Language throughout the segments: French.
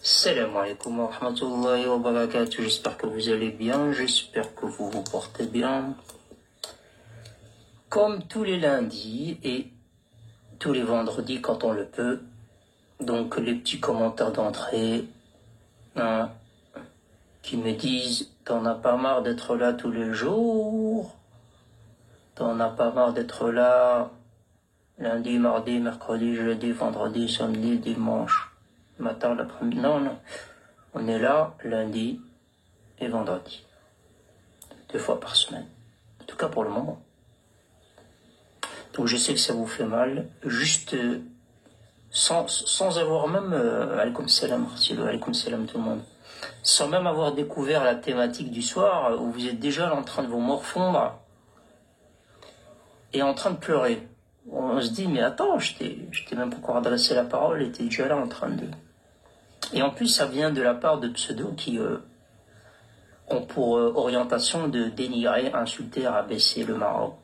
Salam alaikum wa rahmatullahi wa barakatuh. J'espère que vous allez bien, j'espère que vous vous portez bien. Comme tous les lundis et tous les vendredis quand on le peut. Donc les petits commentaires d'entrée qui me disent « T'en as pas marre d'être là tous les jours? T'en as pas marre d'être là lundi, mardi, mercredi, jeudi, vendredi, samedi, dimanche, matin, l'après-midi ?» Non. On est là lundi et vendredi. 2 fois par semaine. En tout cas pour le moment. Donc je sais que ça vous fait mal. Juste sans avoir même... Alaykoum salam, alaykoum salam tout le monde. Sans même avoir découvert la thématique du soir, où vous êtes déjà en train de vous morfondre et en train de pleurer. On se dit, mais attends, je t'ai même pas encore adressé la parole et t'es déjà là en train de... Et en plus, ça vient de la part de pseudos qui ont pour orientation de dénigrer, insulter, rabaisser le Maroc.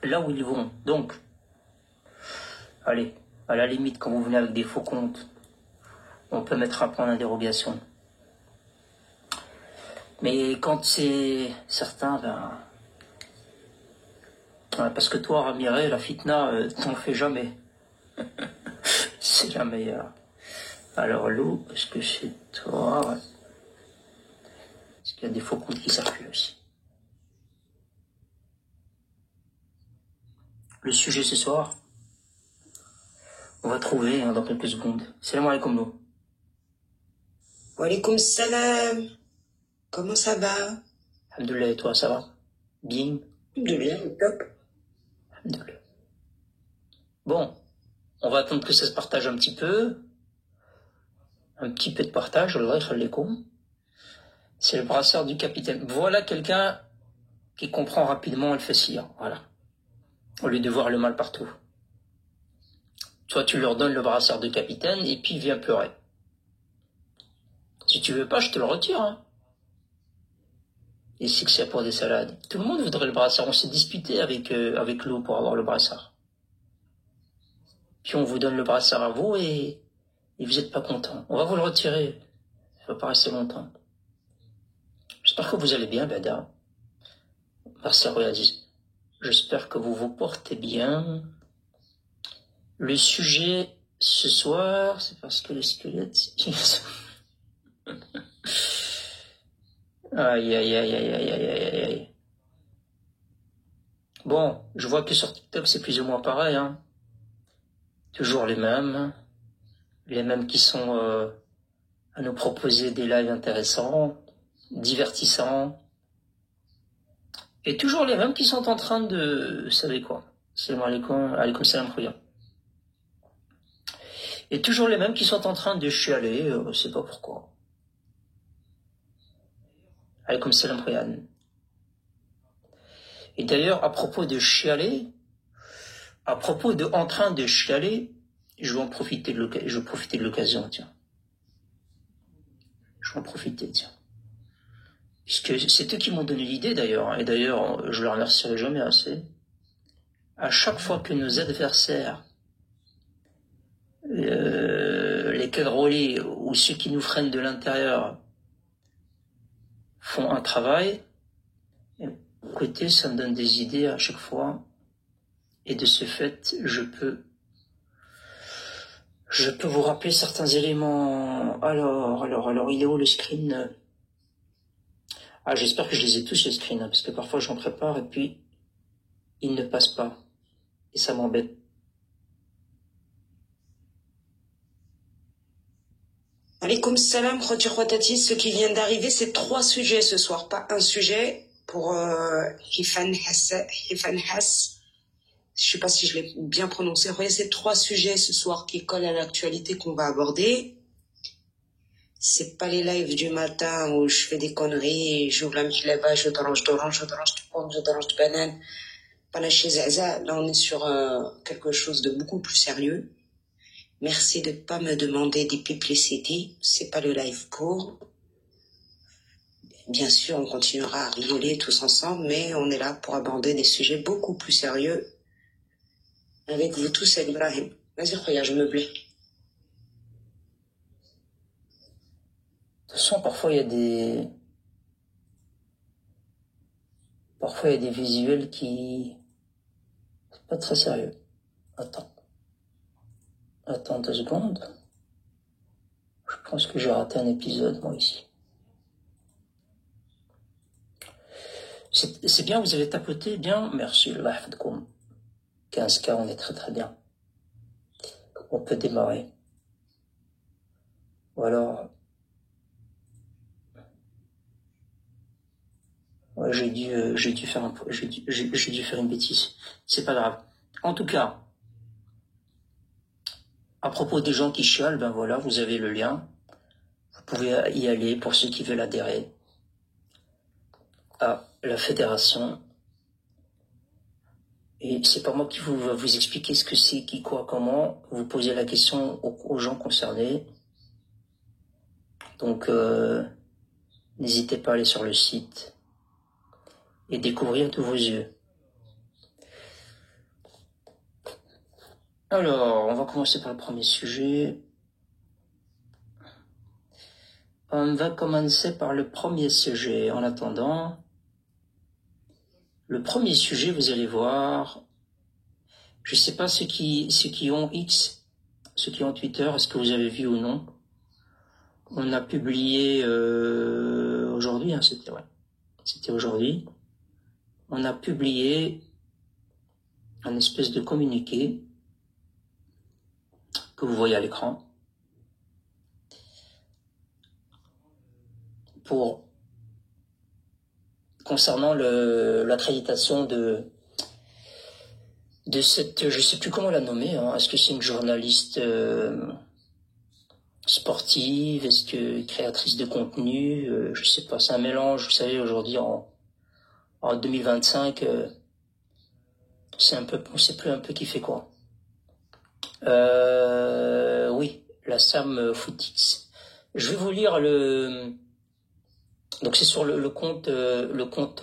Là où ils vont. Donc, allez, à la limite, quand vous venez avec des faux comptes, on peut mettre un point d'interrogation. Mais quand c'est certains, parce que toi, Ramiré, la fitna, t'en fais jamais. C'est la meilleure. Alors, Lou, est-ce que c'est toi? Ouais. Est-ce qu'il y a des faux comptes qui circulent aussi? Le sujet ce soir, on va trouver dans quelques secondes. Salam alaikum, Lou. Wa alaikum salam. Comment ça va? Alhamdoulilah, et toi, ça va? Bien? Alhamdoulilah, top. Alhamdoulilah. Bon, on va attendre que ça se partage un petit peu. Un petit peu de partage, Allah yakhalikoum. C'est le brassard du capitaine. Voilà quelqu'un qui comprend rapidement le fessir. Voilà. Au lieu de voir le mal partout. Toi, tu leur donnes le brassard de capitaine et puis viens pleurer. Si tu veux pas, je te le retire. Hein. Et c'est que c'est pour des salades. Tout le monde voudrait le brassard. On s'est disputé avec Lou pour avoir le brassard. Puis on vous donne le brassard à vous et vous n'êtes pas content. On va vous le retirer. Ça va pas rester longtemps. J'espère que vous allez bien, Bada. Merci à Royadis. J'espère que vous vous portez bien. Le sujet ce soir, c'est parce que le squelette... Aïe, aïe, aïe, aïe, aïe, aïe, aïe, aïe. Bon, je vois que sur TikTok, c'est plus ou moins pareil. Hein. Toujours les mêmes qui sont à nous proposer des lives intéressants, divertissants. Et toujours les mêmes qui sont en train de... Vous savez quoi? Salam alaikum, alaikum salam khouya. Et toujours les mêmes qui sont en train de chialer, je ne sais pas pourquoi. Alaikum salam khouya. Et d'ailleurs, à propos de chialer, en train de chialer, je vais profiter de l'occasion, tiens. Je vais en profiter, tiens. Puisque c'est eux qui m'ont donné l'idée, d'ailleurs. Hein, et d'ailleurs, je ne les remercierai jamais assez. À chaque fois que nos adversaires, les cadrolés ou ceux qui nous freinent de l'intérieur font un travail, écoutez, ça me donne des idées à chaque fois. Et de ce fait, je peux vous rappeler certains éléments. Alors, il est où le screen? Ah, j'espère que je les ai tous, les screens, parce que parfois j'en prépare et puis ils ne passent pas. Et ça m'embête. Alaikum salam, Khoti Khotati. Ce qui vient d'arriver, c'est 3 sujets ce soir, pas un sujet pour Hifan Hass. Je sais pas si je l'ai bien prononcé. Regardez, c'est 3 sujets ce soir qui collent à l'actualité qu'on va aborder. C'est pas les lives du matin où je fais des conneries, j'ouvre la michelaba, je dérange de pomme, je dérange de banane. Pas la chez Zaza. Là, on est sur quelque chose de beaucoup plus sérieux. Merci de pas me demander des publicités. C'est pas le live pour. Bien sûr, on continuera à rigoler tous ensemble, mais on est là pour aborder des sujets beaucoup plus sérieux. Avec vous tous, Ibrahim. Vas-y, Khoya, je me plais. toute façon, parfois il y a des visuels qui... C'est pas très sérieux. Attends 2 secondes. Je pense que j'ai raté un épisode, moi, ici. C'est bien, vous avez tapoté, bien. Merci, Allah yahfadkoum. 15K, on est très très bien. On peut démarrer. Ou alors... Ouais, j'ai dû faire une bêtise. C'est pas grave. En tout cas, à propos des gens qui chialent, ben voilà, vous avez le lien. Vous pouvez y aller pour ceux qui veulent adhérer à la fédération. Et c'est pas moi qui va vous expliquer ce que c'est, qui, quoi, comment. Vous posez la question aux gens concernés. Donc, n'hésitez pas à aller sur le site et découvrir de vos yeux. Alors, on va commencer par le premier sujet. On va commencer par le premier sujet. En attendant, le premier sujet, vous allez voir, je sais pas ceux qui ont X, ceux qui ont Twitter, est-ce que vous avez vu ou non? On a publié aujourd'hui, hein, c'était aujourd'hui. On a publié un espèce de communiqué que vous voyez à l'écran concernant l'accréditation de cette, je sais plus comment la nommer, hein. Est-ce que c'est une journaliste sportive, est-ce que créatrice de contenu, je sais pas, c'est un mélange, vous savez, aujourd'hui en 2025, on sait plus un peu qui fait quoi. Oui, la Sam Footix. Je vais vous lire donc c'est sur le compte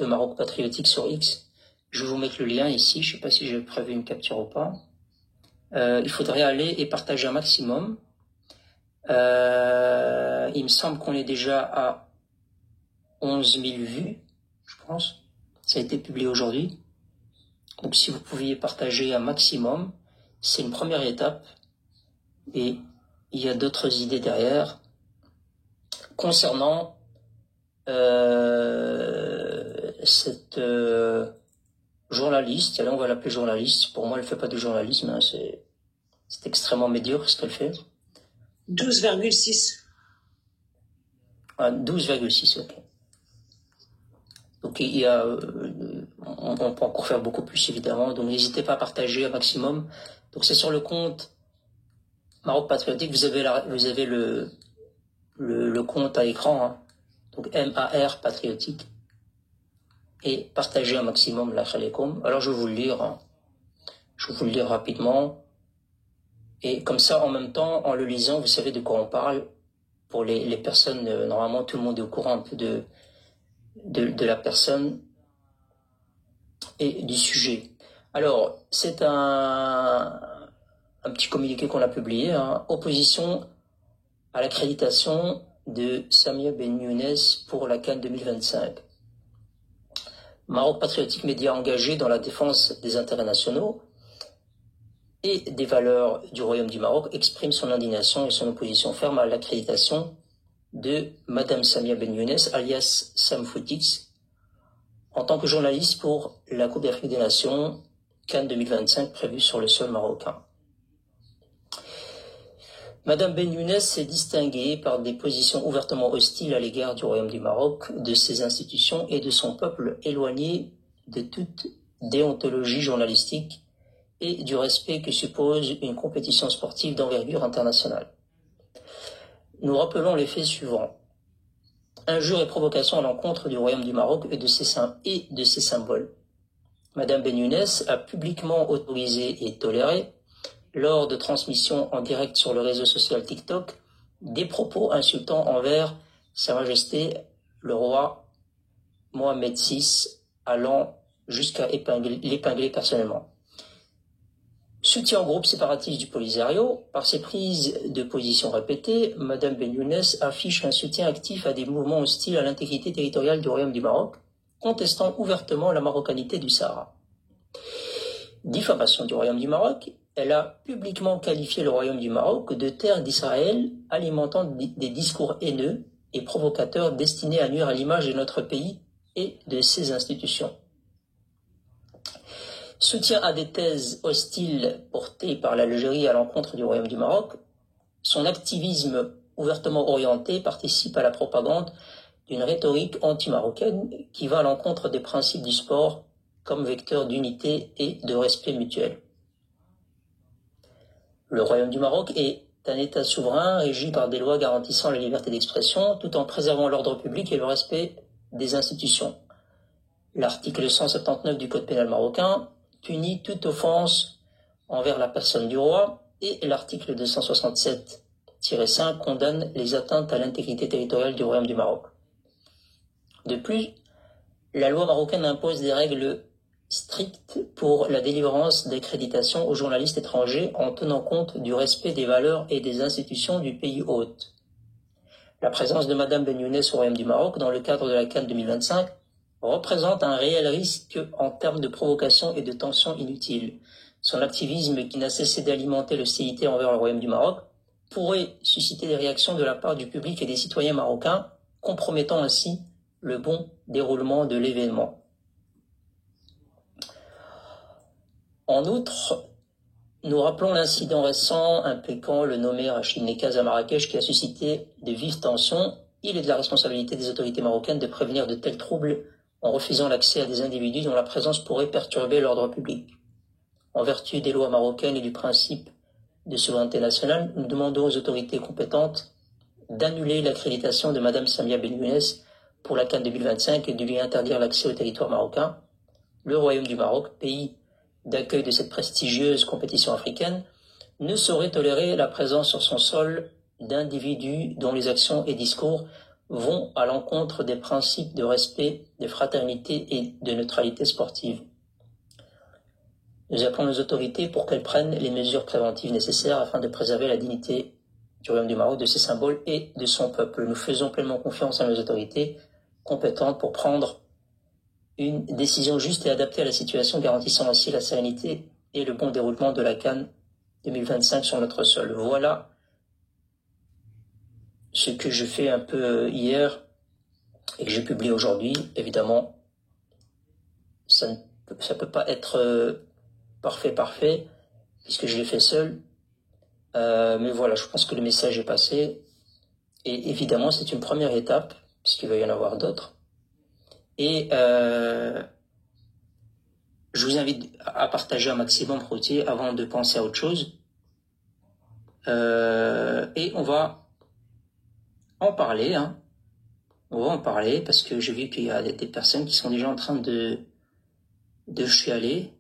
Maroc Patriotique sur X. Je vais vous mettre le lien ici, je sais pas si j'ai prévu une capture ou pas. Il faudrait aller et partager un maximum. Il me semble qu'on est déjà à 11 000 vues, je pense. Ça a été publié aujourd'hui. Donc si vous pouviez partager un maximum, c'est une première étape. Et il y a d'autres idées derrière. Concernant cette journaliste, là on va l'appeler journaliste. Pour moi, elle fait pas de journalisme, hein, c'est extrêmement médiocre ce qu'elle fait. 12,6. Ah, 12,6, ok. Donc il y a, on peut encore faire beaucoup plus évidemment. Donc n'hésitez pas à partager un maximum. Donc c'est sur le compte Maroc Patriotique. Vous avez le compte à écran, hein. Donc MAR Patriotique. Et partagez un maximum la khalikoum. Alors je vais vous le lire, hein. Je vais vous le lire rapidement. Et comme ça, en même temps, en le lisant, vous savez de quoi on parle. Pour les personnes, normalement, tout le monde est au courant un peu de la personne et du sujet. Alors, c'est un petit communiqué qu'on a publié, hein. Opposition à l'accréditation de Samia Ben Younes pour la CAN 2025. Maroc Patriotique, média engagé dans la défense des intérêts nationaux et des valeurs du Royaume du Maroc, exprime son indignation et son opposition ferme à l'accréditation de Madame Samia Ben Younes, alias Sam Footix, en tant que journaliste pour la Coupe d'Afrique des Nations CAN 2025 prévue sur le sol marocain. Madame Ben Younes s'est distinguée par des positions ouvertement hostiles à l'égard du Royaume du Maroc, de ses institutions et de son peuple, éloigné de toute déontologie journalistique et du respect que suppose une compétition sportive d'envergure internationale. Nous rappelons les faits suivants. Injures et provocations à l'encontre du Royaume du Maroc et de ses symboles. Madame Ben Younes a publiquement autorisé et toléré, lors de transmissions en direct sur le réseau social TikTok, des propos insultants envers Sa Majesté le roi Mohamed VI, allant jusqu'à l'épingler personnellement. Soutien au groupe séparatiste du Polisario, par ses prises de position répétées, Mme Ben Younes affiche un soutien actif à des mouvements hostiles à l'intégrité territoriale du Royaume du Maroc, contestant ouvertement la marocanité du Sahara. Diffamation du Royaume du Maroc, elle a publiquement qualifié le Royaume du Maroc de terre d'Israël, alimentant des discours haineux et provocateurs destinés à nuire à l'image de notre pays et de ses institutions. Soutien à des thèses hostiles portées par l'Algérie à l'encontre du Royaume du Maroc, son activisme ouvertement orienté participe à la propagande d'une rhétorique anti-marocaine qui va à l'encontre des principes du sport comme vecteur d'unité et de respect mutuel. Le Royaume du Maroc est un État souverain régi par des lois garantissant la liberté d'expression tout en préservant l'ordre public et le respect des institutions. L'article 179 du Code pénal marocain punit toute offense envers la personne du roi et l'article 267-5 condamne les atteintes à l'intégrité territoriale du Royaume du Maroc. De plus, la loi marocaine impose des règles strictes pour la délivrance d'accréditation aux journalistes étrangers en tenant compte du respect des valeurs et des institutions du pays hôte. La présence de Mme Ben Younes au Royaume du Maroc dans le cadre de la CAN 2025 représente un réel risque en termes de provocation et de tensions inutiles. Son activisme, qui n'a cessé d'alimenter l'hostilité envers le Royaume du Maroc, pourrait susciter des réactions de la part du public et des citoyens marocains, compromettant ainsi le bon déroulement de l'événement. En outre, nous rappelons l'incident récent impliquant le nommé Rachid Nekaz à Marrakech qui a suscité de vives tensions. Il est de la responsabilité des autorités marocaines de prévenir de tels troubles en refusant l'accès à des individus dont la présence pourrait perturber l'ordre public. En vertu des lois marocaines et du principe de souveraineté nationale, nous demandons aux autorités compétentes d'annuler l'accréditation de Mme Samia Ben Younes pour la CAN 2025 et de lui interdire l'accès au territoire marocain. Le Royaume du Maroc, pays d'accueil de cette prestigieuse compétition africaine, ne saurait tolérer la présence sur son sol d'individus dont les actions et discours vont à l'encontre des principes de respect, de fraternité et de neutralité sportive. Nous appelons les autorités pour qu'elles prennent les mesures préventives nécessaires afin de préserver la dignité du Royaume du Maroc, de ses symboles et de son peuple. Nous faisons pleinement confiance à nos autorités compétentes pour prendre une décision juste et adaptée à la situation, garantissant ainsi la sérénité et le bon déroulement de la CAN 2025 sur notre sol. Voilà ce que je fais un peu hier et que j'ai publié aujourd'hui. Évidemment, ça peut pas être parfait, puisque je l'ai fait seul. Mais voilà, je pense que le message est passé. Et évidemment, c'est une première étape, puisqu'il va y en avoir d'autres. Et je vous invite à partager un maximum Routier avant de penser à autre chose. Et on va en parler. On va en parler parce que j'ai vu qu'il y a des personnes qui sont déjà en train de chialer.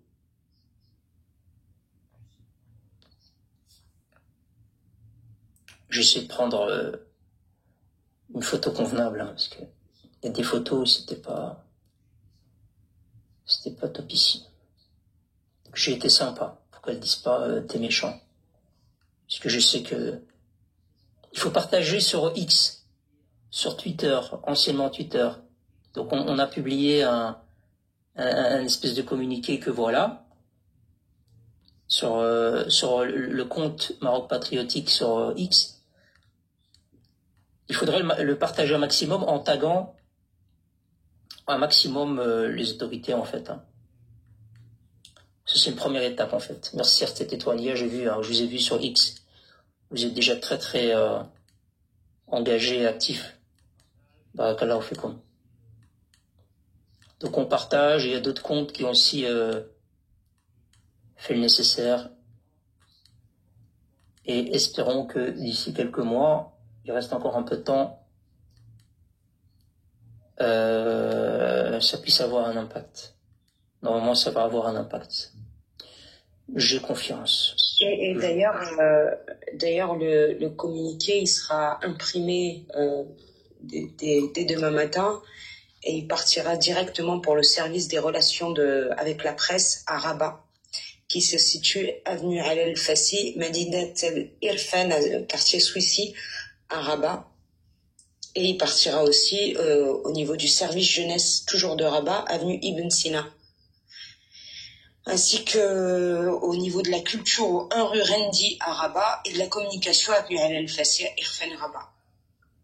J'essaie de prendre une photo convenable, parce que il y a des photos, c'était pas topissime. J'ai été sympa pour qu'elles disent pas t'es méchant, parce que je sais que il faut partager sur X, sur Twitter, anciennement Twitter. Donc on a publié un espèce de communiqué que voilà sur le compte Maroc Patriotique sur X. Il faudrait le partager un maximum en taguant un maximum les autorités en fait. Ça c'est une première étape en fait. Merci à cette étoile. Hier je vous ai vu sur X. Vous êtes déjà très engagé et actif. Barakallahu fikum. Donc on partage, il y a d'autres comptes qui ont aussi fait le nécessaire. Et espérons que d'ici quelques mois, il reste encore un peu de temps, ça puisse avoir un impact. Normalement, ça va avoir un impact. J'ai confiance. Et d'ailleurs, le communiqué, il sera imprimé dès demain matin et il partira directement pour le service des relations avec la presse à Rabat. qui se situe avenue Al Fassi, Madinat El Irfan, quartier Souissi, à Rabat. Et il partira aussi au niveau du service jeunesse, toujours de Rabat, avenue Ibn Sina. Ainsi que au niveau de la culture au 1 rue Rendi à Rabat et de la communication avenue Al Fassi à Irfan Rabat.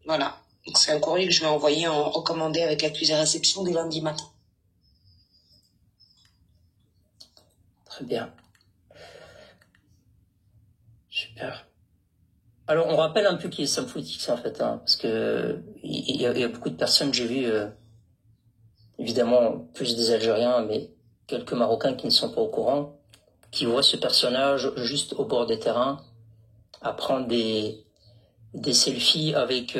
Voilà. Donc c'est un courrier que je vais envoyer en recommandé avec l'accusé réception dès lundi matin. Très bien. Super. Alors, on rappelle un peu qui est Sam Footix, en fait, hein, parce que il y a beaucoup de personnes, j'ai vu, évidemment, plus des Algériens, mais quelques Marocains qui ne sont pas au courant, qui voient ce personnage juste au bord des terrains, à prendre des selfies avec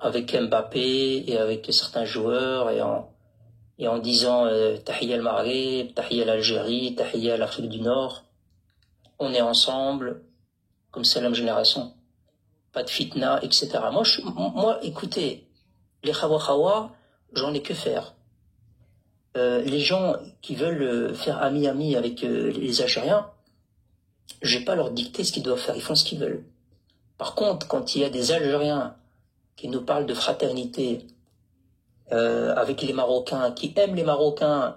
Mbappé et avec certains joueurs, et en disant Tahiyya al-Maghreb, Tahiyya l'Algérie, Tahiyya l'Afrique du Nord, on est ensemble, comme c'est la même génération, pas de fitna, etc. Moi, écoutez, les khawa, j'en ai que faire. Les gens qui veulent faire ami avec les Algériens, je vais pas leur dicter ce qu'ils doivent faire, ils font ce qu'ils veulent. Par contre, quand il y a des Algériens qui nous parlent de fraternité avec les Marocains, qui aiment les Marocains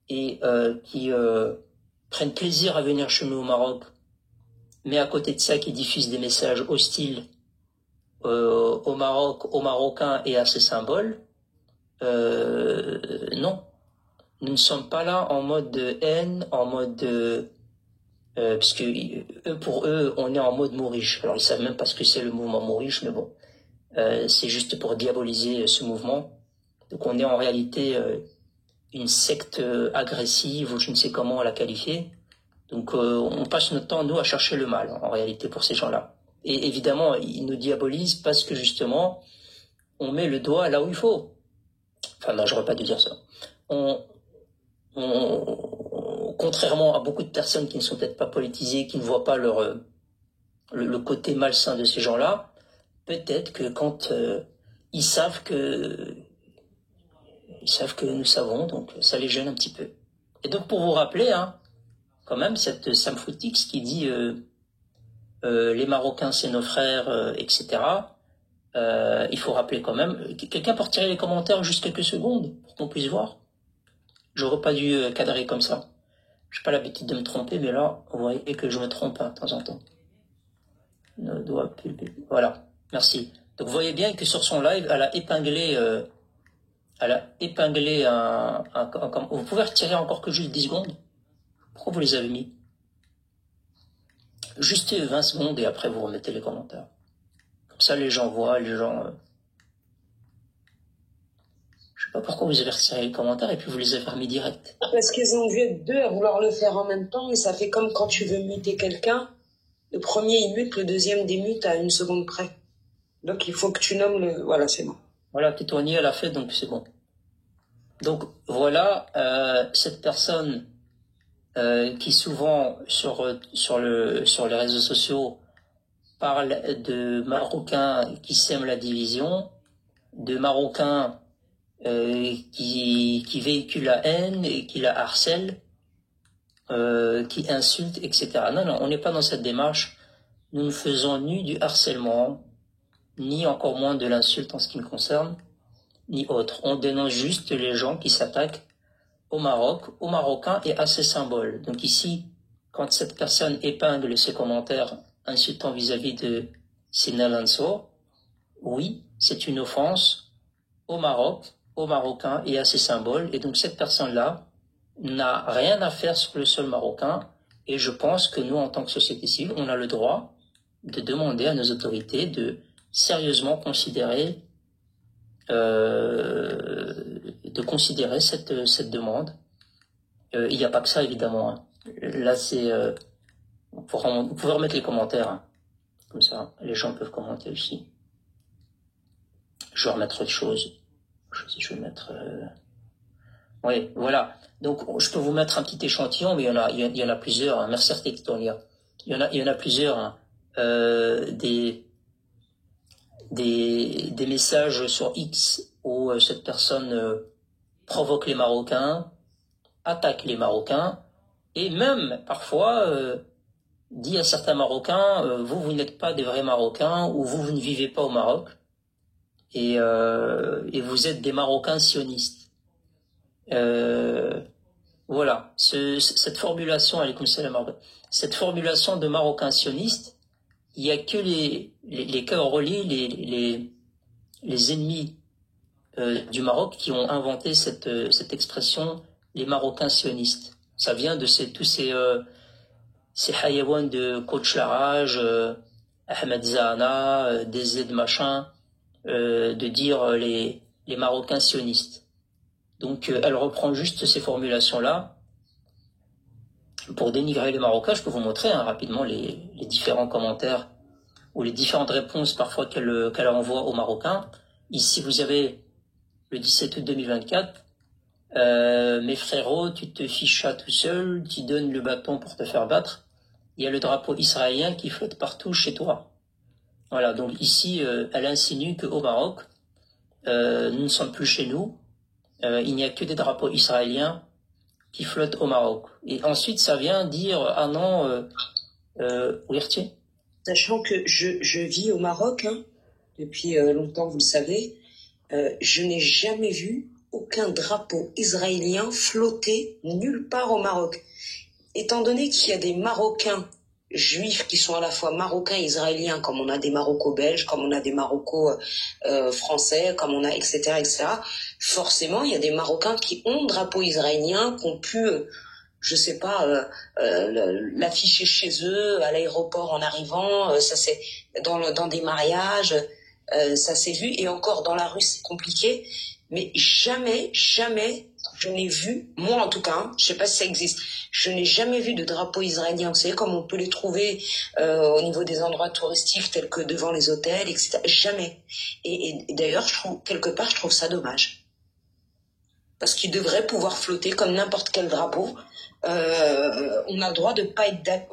et qui prennent plaisir à venir chez nous au Maroc, mais à côté de ça, qui diffusent des messages hostiles au Maroc, aux Marocains et à ses symboles, non. Nous ne sommes pas là en mode de haine, en mode parce que pour eux, on est en mode Mooriche. Alors ils savent même pas ce que c'est le mouvement Mooriche, mais bon, c'est juste pour diaboliser ce mouvement. Donc on est en réalité une secte agressive, ou je ne sais comment la qualifier. Donc on passe notre temps, nous, à chercher le mal, en réalité, pour ces gens-là. Et évidemment, ils nous diabolisent parce que justement, on met le doigt là où il faut. Enfin non, j'aurais pas dû dire ça. Contrairement à beaucoup de personnes qui ne sont peut-être pas politisées, qui ne voient pas le côté malsain de ces gens-là, peut-être que quand ils savent que nous savons, donc ça les gêne un petit peu. Et donc pour vous rappeler, hein, quand même, cette Sam Footix qui dit les Marocains c'est nos frères, etc. Il faut rappeler quand même. Quelqu'un peut retirer les commentaires juste quelques secondes pour qu'on puisse voir. J'aurais pas dû cadrer comme ça. J'ai pas l'habitude de me tromper, mais là, vous voyez que je me trompe de temps en temps. Voilà, merci. Donc vous voyez bien que sur son live, elle a épinglé vous pouvez retirer encore que juste 10 secondes. Pourquoi vous les avez mis? Juste 20 secondes et après vous remettez les commentaires. Comme ça les gens voient, je sais pas pourquoi vous avez retiré les commentaires et puis vous les avez remis direct. Parce qu'ils ont dû être deux à vouloir le faire en même temps et ça fait comme quand tu veux muter quelqu'un. Le premier il mute, le deuxième démute à 1 seconde près. Donc il faut que tu nommes le... Voilà, c'est bon. Voilà, Tétoigny, elle a fait, donc c'est bon. Donc voilà, cette personne qui souvent sur les réseaux sociaux parle de Marocains qui sèment la division, de Marocains qui véhiculent la haine et qui la harcèlent, qui insultent, etc. Non, on n'est pas dans cette démarche. Nous ne faisons ni du harcèlement, ni encore moins de l'insulte en ce qui me concerne, ni autre. On dénonce juste les gens qui s'attaquent au Maroc, aux Marocains et à ses symboles. Donc ici, quand cette personne épingle ses commentaires insultants vis-à-vis de Sina Mansour, oui, c'est une offense au Maroc, aux Marocains et à ses symboles. Et donc cette personne-là n'a rien à faire sur le sol marocain. Et je pense que nous, en tant que société civile, on a le droit de demander à nos autorités de sérieusement considérer cette demande. Il n'y a pas que ça, évidemment. Hein. Là, c'est... vous pouvez remettre les commentaires. Hein. Comme ça, les gens peuvent commenter aussi. Je vais remettre autre chose. Je vais mettre... Oui, voilà. Donc, je peux vous mettre un petit échantillon, mais il y en a plusieurs. Hein. Merci, Architectonia. Il y en a plusieurs. Hein. Des messages sur X où cette personne provoque les Marocains, attaque les Marocains, Et même, parfois, dit à certains Marocains, vous n'êtes pas des vrais Marocains, ou vous ne vivez pas au Maroc, et vous êtes des Marocains sionistes. Voilà, cette formulation, cette formulation de Marocains sionistes, il n'y a que les Kaorolis, les ennemis du Maroc qui ont inventé cette expression, les Marocains sionistes. Ça vient de tous ces hayawans de Coach Larage, Ahmed Zahana, DZ machin, de dire les Marocains sionistes. Donc elle reprend juste ces formulations-là pour dénigrer les Marocains. Je peux vous montrer rapidement les différents commentaires ou les différentes réponses parfois qu'elle envoie aux Marocains. Ici, vous avez le 17 août 2024. Mes frérots, tu te fichas tout seul, tu donnes le bâton pour te faire battre. Il y a le drapeau israélien qui flotte partout chez toi. Voilà, donc ici, elle insinue qu'au Maroc, nous ne sommes plus chez nous. Il n'y a que des drapeaux israéliens qui flottent au Maroc. Et ensuite, ça vient dire, ah non, Ouirtier. Sachant que je vis au Maroc, hein, depuis longtemps, vous le savez, je n'ai jamais vu aucun drapeau israélien flotter nulle part au Maroc. Étant donné qu'il y a des Marocains juifs qui sont à la fois marocains et israéliens, comme on a des Maroco-belges, comme on a des Maroco-français, comme on a etc., etc., forcément, il y a des Marocains qui ont le drapeau israélien, qui ont pu, je sais pas, l'afficher chez eux, à l'aéroport en arrivant, ça c'est dans des mariages, ça s'est vu, et encore dans la rue c'est compliqué, mais jamais je n'ai vu, moi en tout cas, hein, je sais pas si ça existe, je n'ai jamais vu de drapeau israélien, vous savez, comme on peut les trouver au niveau des endroits touristiques tels que devant les hôtels, etc. Jamais. Et d'ailleurs, quelque part, je trouve ça dommage. Parce qu'il devrait pouvoir flotter comme n'importe quel drapeau. On a le droit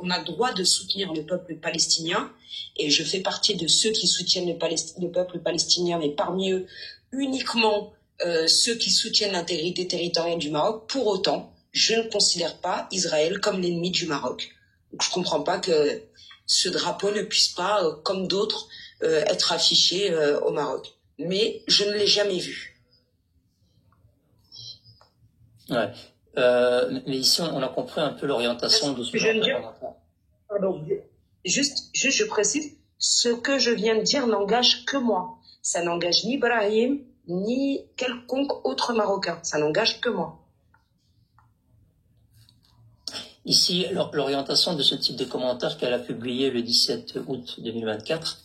on a le droit de soutenir le peuple palestinien, et je fais partie de ceux qui soutiennent le peuple palestinien, mais parmi eux uniquement ceux qui soutiennent l'intégrité territoriale du Maroc. Pour autant, je ne considère pas Israël comme l'ennemi du Maroc. Donc je comprends pas que ce drapeau ne puisse pas, comme d'autres, être affiché au Maroc. Mais je ne l'ai jamais vu. Ouais. Mais ici, on a compris un peu l'orientation de ce genre. Pardon. Juste, je précise, ce que je viens de dire n'engage que moi. Ça n'engage ni Brahim, ni quelconque autre Marocain. Ça n'engage que moi. Ici, l'orientation de ce type de commentaire qu'elle a publié le 17 août 2024,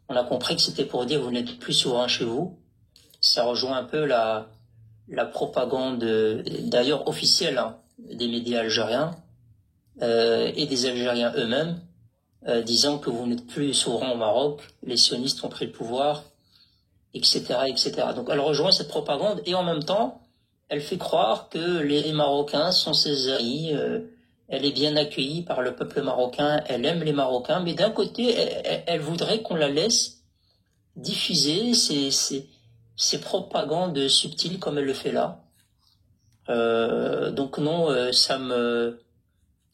on a compris que c'était pour dire vous n'êtes plus souverain chez vous. Ça rejoint un peu la propagande, d'ailleurs officielle, hein, des médias algériens et des Algériens eux-mêmes, disant que vous n'êtes plus souverain au Maroc, les sionistes ont pris le pouvoir, etc., etc. Donc elle rejoint cette propagande et en même temps, elle fait croire que les Marocains sont ses amis, elle est bien accueillie par le peuple marocain, elle aime les Marocains, mais d'un côté, elle voudrait qu'on la laisse diffuser ces propagandes subtiles comme elle le fait là. Donc non, ça me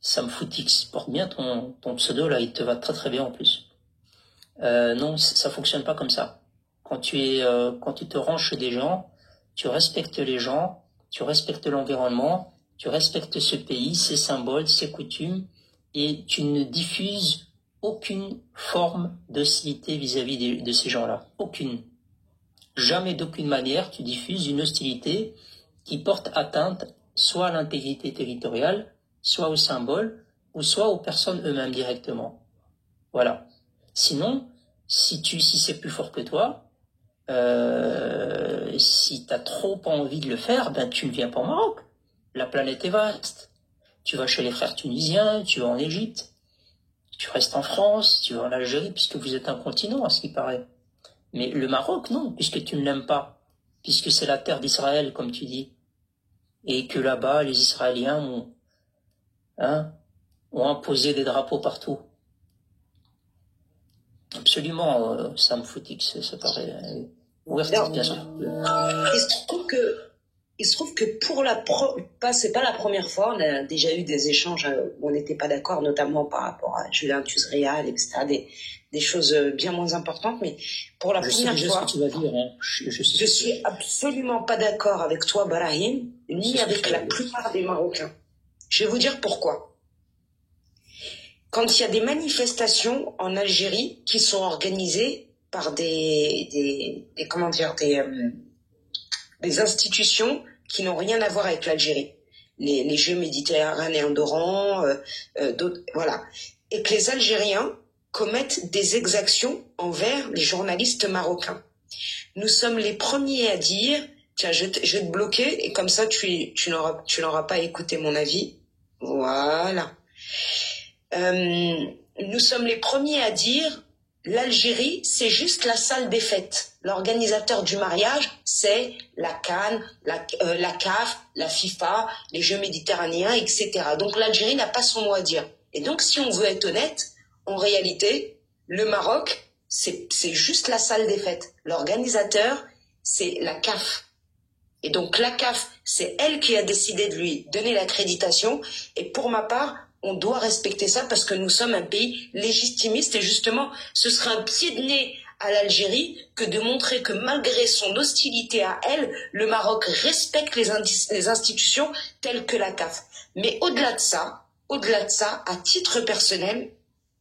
foutix. Porte bien ton pseudo là, il te va très très bien en plus. Non, ça fonctionne pas comme ça. Quand tu te ranges chez des gens, tu respectes les gens, tu respectes l'environnement, tu respectes ce pays, ses symboles, ses coutumes, et tu ne diffuses aucune forme d'hostilité vis-à-vis de ces gens-là. Aucune. Jamais d'aucune manière tu diffuses une hostilité qui porte atteinte soit à l'intégrité territoriale, soit au symbole, ou soit aux personnes eux-mêmes directement. Voilà. Sinon, si c'est plus fort que toi, si t'as trop envie de le faire, ben tu ne viens pas au Maroc. La planète est vaste. Tu vas chez les frères tunisiens, tu vas en Égypte, tu restes en France, tu vas en Algérie, puisque vous êtes un continent, à ce qui paraît. Mais le Maroc, non, puisque tu ne l'aimes pas, puisque c'est la terre d'Israël, comme tu dis, et que là-bas, les Israéliens ont imposé des drapeaux partout. Absolument, ça me fout que ça paraît... Bien sûr. Il se trouve que Il se trouve que c'est pas la première fois, on a déjà eu des échanges où on n'était pas d'accord, notamment par rapport à Juventus Real, etc. Des choses bien moins importantes, mais pour la première fois, ce que tu vas dire, hein. Je suis absolument pas d'accord avec toi, Brahim, ni avec la plupart des Marocains. Je vais vous dire pourquoi. Quand il y a des manifestations en Algérie qui sont organisées par des institutions qui n'ont rien à voir avec l'Algérie, les Jeux méditerranéens d'Oran, d'autres, voilà, et que les Algériens commettent des exactions envers les journalistes marocains. Nous sommes les premiers à dire, tiens, je vais te bloquer, et comme ça, tu n'auras pas écouté mon avis. Voilà. Nous sommes les premiers à dire, l'Algérie, c'est juste la salle des fêtes. L'organisateur du mariage, c'est la CAN, la CAF, la FIFA, les Jeux méditerranéens, etc. Donc l'Algérie n'a pas son mot à dire. Et donc, si on veut être honnête, en réalité, le Maroc, c'est juste la salle des fêtes. L'organisateur, c'est la CAF. Et donc la CAF, c'est elle qui a décidé de lui donner l'accréditation. Et pour ma part, on doit respecter ça parce que nous sommes un pays légitimiste. Et justement, ce serait un pied de nez à l'Algérie que de montrer que malgré son hostilité à elle, le Maroc respecte les institutions telles que la CAF. Mais au-delà de ça, à titre personnel,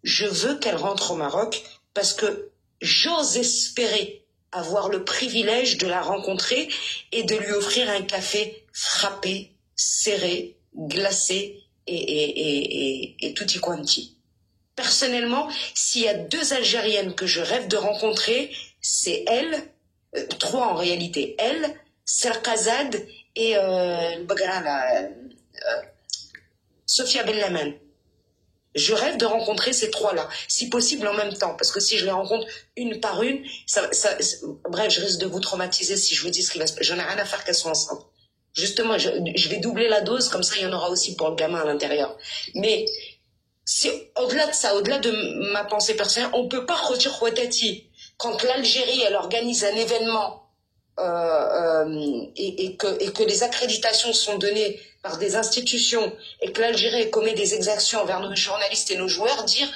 je veux qu'elle rentre au Maroc parce que j'ose espérer avoir le privilège de la rencontrer et de lui offrir un café frappé, serré, glacé et tutti quanti. Personnellement, s'il y a 2 Algériennes que je rêve de rencontrer, c'est elle, 3 en réalité, elle, Serkazad et Sofia Bellaman. Je rêve de rencontrer ces 3-là, si possible en même temps, parce que si je les rencontre une par une, bref, je risque de vous traumatiser si je vous dis ce qui va se passer. J'en ai rien à faire qu'elles soient ensemble. Justement, je vais doubler la dose, comme ça il y en aura aussi pour le gamin à l'intérieur. Mais au-delà de ça, au-delà de ma pensée personnelle, on peut pas redire Ouattati. Quand l'Algérie, elle organise un événement et que les accréditations sont données par des institutions et que l'Algérie commet des exactions envers nos journalistes et nos joueurs, dire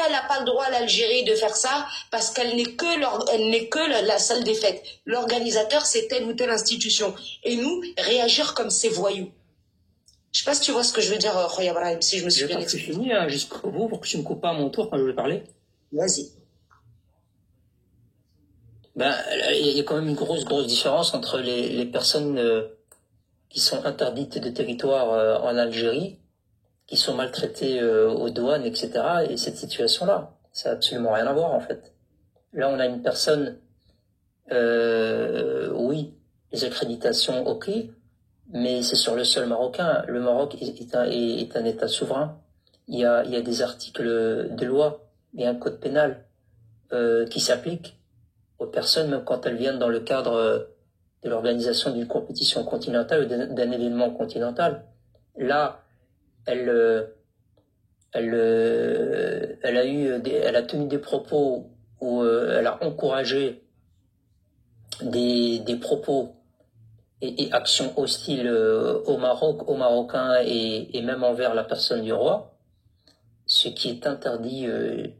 elle n'a pas le droit, l'Algérie, de faire ça parce qu'elle n'est que la salle des fêtes. L'organisateur, c'est telle ou telle institution. Et nous, réagir comme ces voyous. Je sais pas si tu vois ce que je veux dire, Khoya Brahim, si je me suis bien expliqué. Je finis jusqu'au bout pour que tu me coupes pas à mon tour quand je voulais parler. Vas-y. Ben, il y a quand même une grosse différence entre les personnes qui sont interdites de territoire en Algérie, qui sont maltraitées aux douanes, etc. Et cette situation-là, ça n'a absolument rien à voir en fait. Là, on a une personne, oui, les accréditations, ok, mais c'est sur le sol marocain. Le Maroc est un État souverain. Il y a des articles de loi, il y a un code pénal qui s'applique aux personnes, même quand elles viennent dans le cadre de l'organisation d'une compétition continentale ou d'un événement continental. Là, elle a tenu des propos où elle a encouragé des propos et actions hostiles au Maroc, aux Marocains et même envers la personne du roi, ce qui est interdit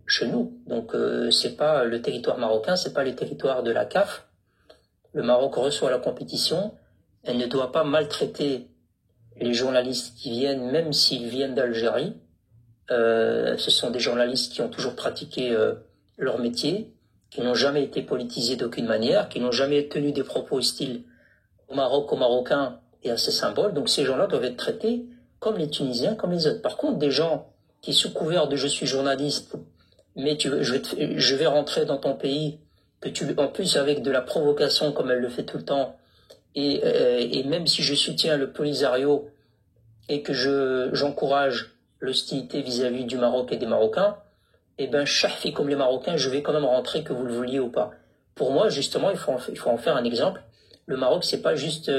chez nous. Donc c'est pas le territoire marocain, c'est pas le territoire de la CAF. Le Maroc reçoit la compétition, elle ne doit pas maltraiter les journalistes qui viennent, même s'ils viennent d'Algérie. Ce sont des journalistes qui ont toujours pratiqué leur métier, qui n'ont jamais été politisés d'aucune manière, qui n'ont jamais tenu des propos hostiles au Maroc, aux Marocains et à ses symboles. Donc ces gens-là doivent être traités comme les Tunisiens, comme les autres. Par contre, des gens qui, sous couvert de « je suis journaliste », mais je vais rentrer dans ton pays, en plus avec de la provocation comme elle le fait tout le temps, et même si je soutiens le Polisario et que j'encourage l'hostilité vis-à-vis du Maroc et des Marocains, eh ben, chahfi comme les Marocains, je vais quand même rentrer que vous le vouliez ou pas. Pour moi, justement, il faut en faire un exemple. Le Maroc, c'est pas juste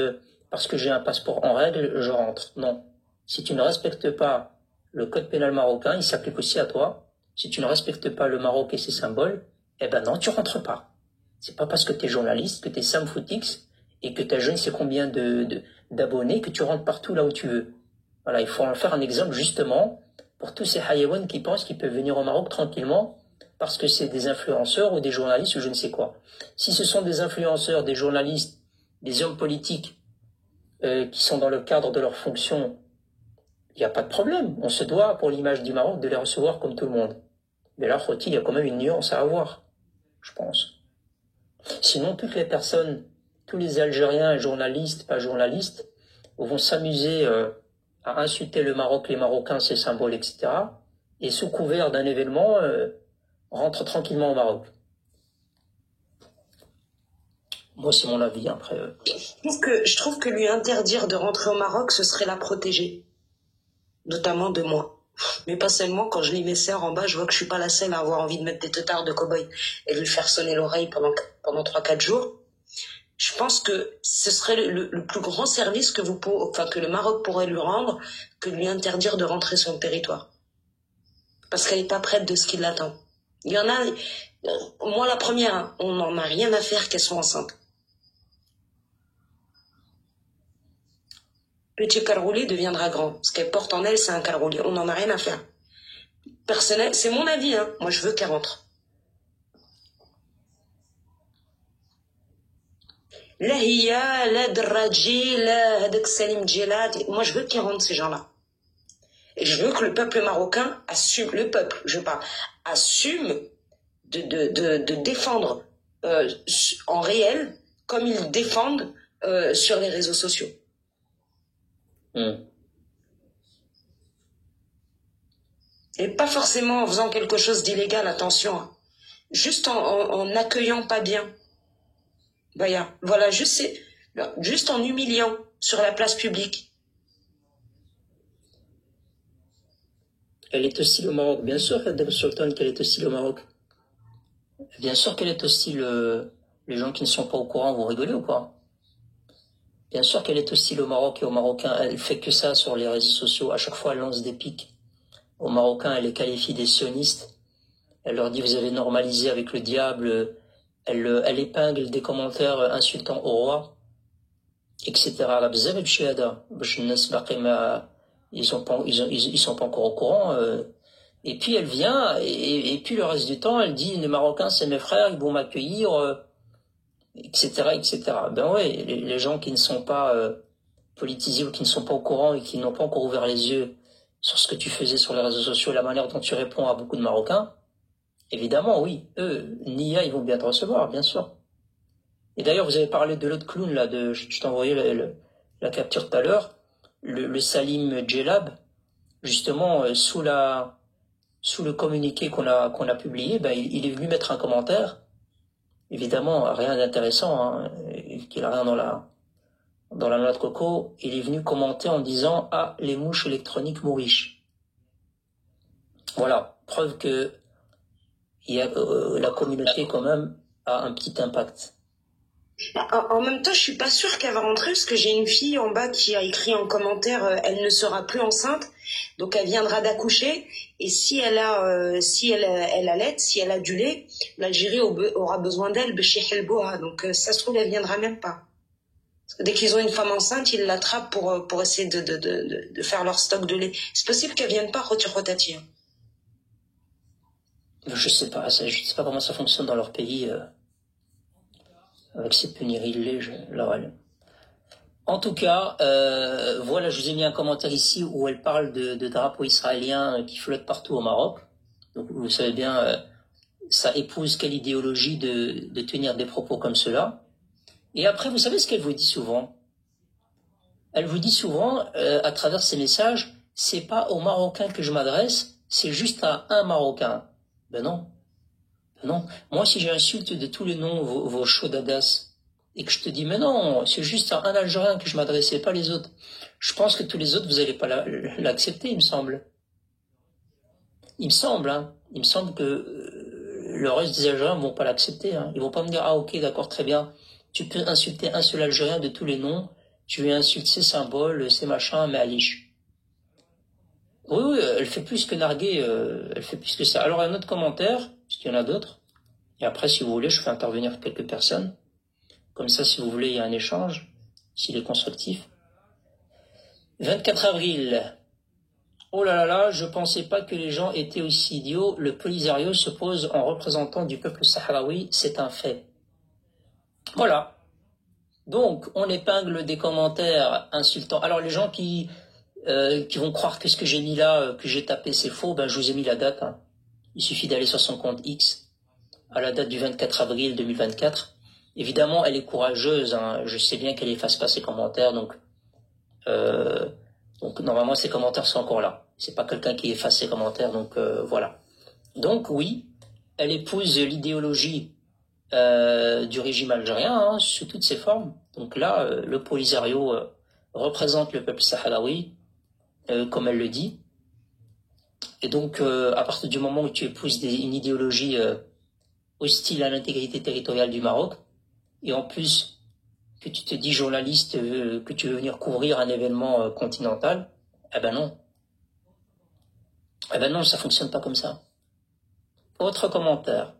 parce que j'ai un passeport en règle, je rentre. Non. Si tu ne respectes pas le code pénal marocain, il s'applique aussi à toi. Si tu ne respectes pas le Maroc et ses symboles, eh ben non, tu rentres pas. C'est pas parce que tu es journaliste, que tu es Sam Footix et que tu as je ne sais combien de d'abonnés que tu rentres partout là où tu veux. Voilà, il faut en faire un exemple justement pour tous ces hayawans qui pensent qu'ils peuvent venir au Maroc tranquillement parce que c'est des influenceurs ou des journalistes ou je ne sais quoi. Si ce sont des influenceurs, des journalistes, des hommes politiques qui sont dans le cadre de leur fonction, il n'y a pas de problème. On se doit, pour l'image du Maroc, de les recevoir comme tout le monde. Mais là, il y a quand même une nuance à avoir, je pense. Sinon, toutes les personnes, tous les Algériens, journalistes, pas journalistes, vont s'amuser à insulter le Maroc, les Marocains, ses symboles, etc. Et sous couvert d'un événement, rentrent tranquillement au Maroc. Moi, c'est mon avis, après. Je trouve que lui interdire de rentrer au Maroc, ce serait la protéger. Notamment de moi. Mais pas seulement, quand je lis mes sœurs en bas, je vois que je suis pas la seule à avoir envie de mettre des teutards de cow-boy et de lui faire sonner l'oreille pendant 3-4 jours. Je pense que ce serait le plus grand service que que le Maroc pourrait lui rendre, que de lui interdire de rentrer sur le territoire. Parce qu'elle n'est pas prête de ce qui l'attend. Il y en a, moi la première, hein, on n'en a rien à faire qu'elle soit enceinte. Petit carouli deviendra grand. Ce qu'elle porte en elle, c'est un carouli. On n'en a rien à faire. Personnel, c'est mon avis, hein. Moi, je veux qu'elle rentre. La hiya, la draji, la hadak salim djilat. Moi, je veux qu'ils rentrent, ces gens-là. Et je veux que le peuple marocain assume, le peuple, je parle, assume de défendre en réel comme ils défendent sur les réseaux sociaux. Et pas forcément en faisant quelque chose d'illégal, attention. Hein. Juste en accueillant pas bien. Voilà, juste en humiliant sur la place publique. Elle est hostile au Maroc. Bien sûr, Adel Sultan, qu'elle est hostile au Maroc. Bien sûr qu'elle est hostile. Les gens qui ne sont pas au courant, vous rigolez ou quoi? Bien sûr qu'elle est hostile au Maroc et aux Marocains. Elle fait que ça sur les réseaux sociaux. À chaque fois, elle lance des pics. Aux Marocains, elle les qualifie des sionistes. Elle leur dit, vous avez normalisé avec le diable. Elle épingle des commentaires insultants au roi, etc. Ils sont pas encore au courant. Et puis elle vient, et puis le reste du temps, elle dit, les Marocains, c'est mes frères, ils vont m'accueillir, etc., etc. Ben ouais, les gens qui ne sont pas politisés ou qui ne sont pas au courant et qui n'ont pas encore ouvert les yeux sur ce que tu faisais sur les réseaux sociaux, la manière dont tu réponds à beaucoup de Marocains, évidemment, oui, eux, Nia, ils vont bien te recevoir, bien sûr. Et d'ailleurs, vous avez parlé de l'autre clown, là, je t'ai envoyé la capture tout à l'heure, le Salim Djellab, justement, sous le communiqué qu'on a publié, ben, il est venu mettre un commentaire, évidemment, rien d'intéressant, hein, qu'il n'a rien dans la noix de coco, il est venu commenter en disant « Ah, les mouches électroniques mourriches ». Voilà, preuve que la communauté, quand même, a un petit impact. En même temps, je suis pas sûre qu'elle va rentrer parce que j'ai une fille en bas qui a écrit en commentaire elle ne sera plus enceinte, donc elle viendra d'accoucher et si elle allait, si elle a du lait, l'Algérie aura besoin d'elle, donc ça se trouve elle viendra même pas. Parce que dès qu'ils ont une femme enceinte, ils l'attrapent pour essayer de faire leur stock de lait. C'est possible qu'elle vienne pas rotati. Je sais pas comment ça fonctionne dans leur pays. Avec ces punirillés, En tout cas, voilà, je vous ai mis un commentaire ici où elle parle de drapeaux israéliens qui flottent partout au Maroc. Donc vous savez bien, ça épouse quelle idéologie de tenir des propos comme cela. Et après, vous savez ce qu'elle vous dit souvent? Elle vous dit souvent, à travers ses messages, c'est pas aux Marocains que je m'adresse, c'est juste à un Marocain. Ben non. Non, moi si j'insulte de tous les noms vos chaudadas et que je te dis mais non, c'est juste à un Algérien que je m'adressais, pas les autres. Je pense que tous les autres vous allez pas l'accepter, il me semble. Il me semble que le reste des Algériens vont pas l'accepter. Hein. Ils vont pas me dire ah ok d'accord très bien, tu peux insulter un seul Algérien de tous les noms, tu veux insulter ses symboles, ses machins, mais Alish. Oui, elle fait plus que narguer, elle fait plus que ça. Alors un autre commentaire, parce qu'il y en a d'autres. Et après, si vous voulez, je fais intervenir quelques personnes. Comme ça, si vous voulez, il y a un échange, s'il est constructif. 24 avril. Oh là là là, je pensais pas que les gens étaient aussi idiots. Le Polisario se pose en représentant du peuple sahraoui, c'est un fait. Voilà. Donc, on épingle des commentaires insultants. Alors, les gens qui vont croire que ce que j'ai mis là, que j'ai tapé, c'est faux, ben, je vous ai mis la date. Hein. Il suffit d'aller sur son compte X, à la date du 24 avril 2024. Évidemment, elle est courageuse. Hein. Je sais bien qu'elle efface pas ses commentaires, donc normalement, ces commentaires sont encore là. C'est pas quelqu'un qui efface ses commentaires, donc voilà. Donc oui, elle épouse l'idéologie du régime algérien hein, sous toutes ses formes. Donc là, le Polisario représente le peuple sahraoui, comme elle le dit. Et donc, à partir du moment où tu épouses une idéologie hostile à l'intégrité territoriale du Maroc, et en plus que tu te dis journaliste, que tu veux venir couvrir un événement continental, eh ben non. Eh ben non, ça fonctionne pas comme ça. Autre commentaire.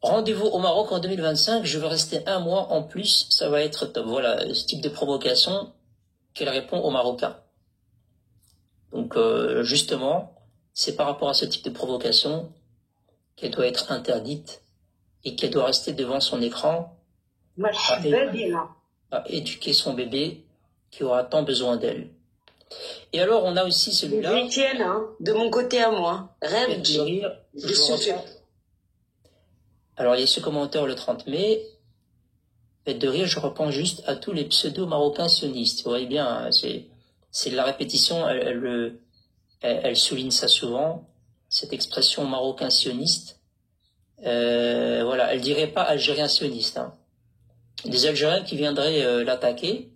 Rendez-vous au Maroc en 2025, je veux rester un mois en plus, ça va être top. Voilà, ce type de provocation qu'elle répond aux Marocains. Donc justement, c'est par rapport à ce type de provocation qu'elle doit être interdite et qu'elle doit rester devant son écran à éduquer son bébé qui aura tant besoin d'elle. Et alors, on a aussi celui-là. Hein, de mon côté à moi. Rêve de rire. Alors, il y a ce commentaire le 30 mai. Fête de rire, je reprends juste à tous les pseudo-marocains sionistes. Vous voyez bien, c'est de la répétition. Elle souligne ça souvent, cette expression marocain sioniste. Voilà, elle dirait pas algérien sioniste. Hein. Des Algériens qui viendraient l'attaquer,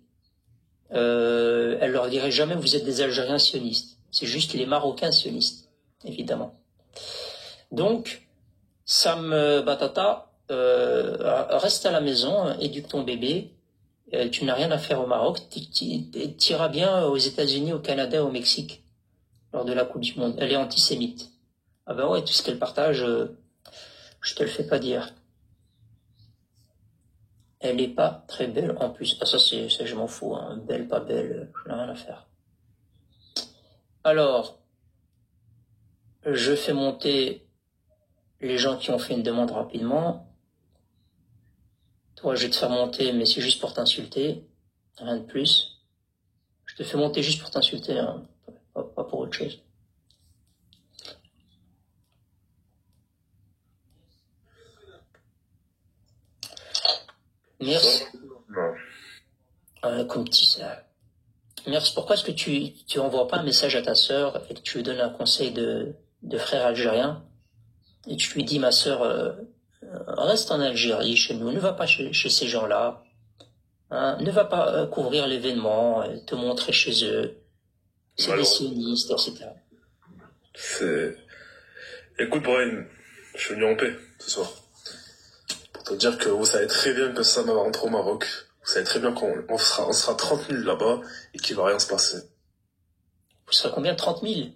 elle leur dirait jamais vous êtes des Algériens sionistes. C'est juste les Marocains sionistes, évidemment. Donc, Sam Batata, reste à la maison, éduque ton bébé. Tu n'as rien à faire au Maroc. Tu iras bien aux États-Unis, au Canada, au Mexique lors de la Coupe du Monde. Elle est antisémite. Ah ben ouais, tout ce qu'elle partage, je te le fais pas dire. Elle est pas très belle en plus. Ah ça je m'en fous. Hein. Belle, pas belle, je n'ai rien à faire. Alors, je fais monter les gens qui ont fait une demande rapidement. Toi, je vais te faire monter, mais c'est juste pour t'insulter. Rien de plus. Je te fais monter juste pour t'insulter, hein. Pas pour autre chose. Merci. Comme petit ça. Merci. Pourquoi est-ce que tu envoies pas un message à ta sœur et que tu lui donnes un conseil de frère algérien et tu lui dis ma sœur reste en Algérie chez nous, ne va pas chez ces gens-là, hein, ne va pas couvrir l'événement, te montrer chez eux, c'est des sionistes, etc. Écoute Brian, je suis venu en paix ce soir. Pour te dire que vous savez très bien que Sam va rentrer au Maroc. Vous savez très bien qu'on sera 30 000 là-bas et qu'il va rien se passer. Vous serez combien? 30 000?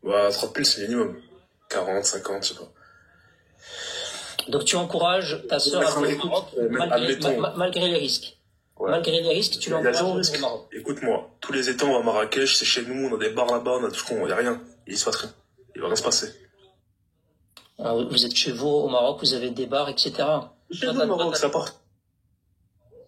Ouais, 30 000 c'est minimum. 40, 50, je sais pas. Donc tu encourages ta sœur à venir au Maroc malgré les risques. Ouais. Malgré les risques, tu l'encourages au Maroc. Écoute-moi, tous les étés on va à Marrakech, c'est chez nous, on a des bars là-bas, on a tout ce qu'on... Y a rien. Il se passe rien. Il va rien se passer. Alors, vous êtes chez vous au Maroc, vous avez des bars, etc. Chez vous au Maroc, ça appartient.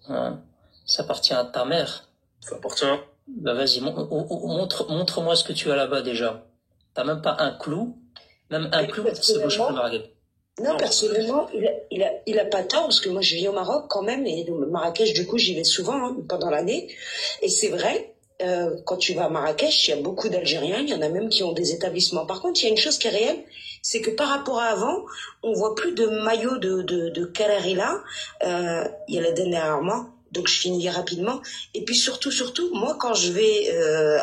Hein, ça appartient à ta mère. Ça appartient. Bah vas-y, montre-moi ce que tu as là-bas déjà. T'as même pas un clou. Même un clou, c'est bouche de Marrakech. Non, personnellement, il a pas tort, parce que moi, je vis au Maroc quand même, et Marrakech, du coup, j'y vais souvent, hein, pendant l'année. Et c'est vrai, quand tu vas à Marrakech, il y a beaucoup d'Algériens, il y en a même qui ont des établissements. Par contre, il y a une chose qui est réelle, c'est que par rapport à avant, on voit plus de maillots de Carrera, il y a la dernière mois. Donc je finis rapidement. Et puis surtout, moi quand je vais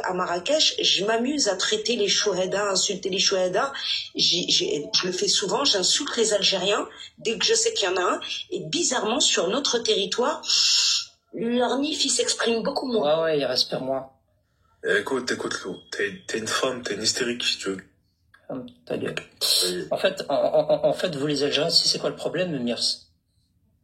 à Marrakech, je m'amuse à traiter les chouhadas, insulter les chouhadas. Je le fais souvent, j'insulte les Algériens dès que je sais qu'il y en a un. Et bizarrement, sur notre territoire, leur nif, il s'exprime beaucoup moins. Ouais, il reste moi. Écoute, Lou, t'es une femme, t'es une hystérique, si tu veux. Ta gueule. Oui. En fait, vous les Algériens, c'est quoi le problème, Mirs?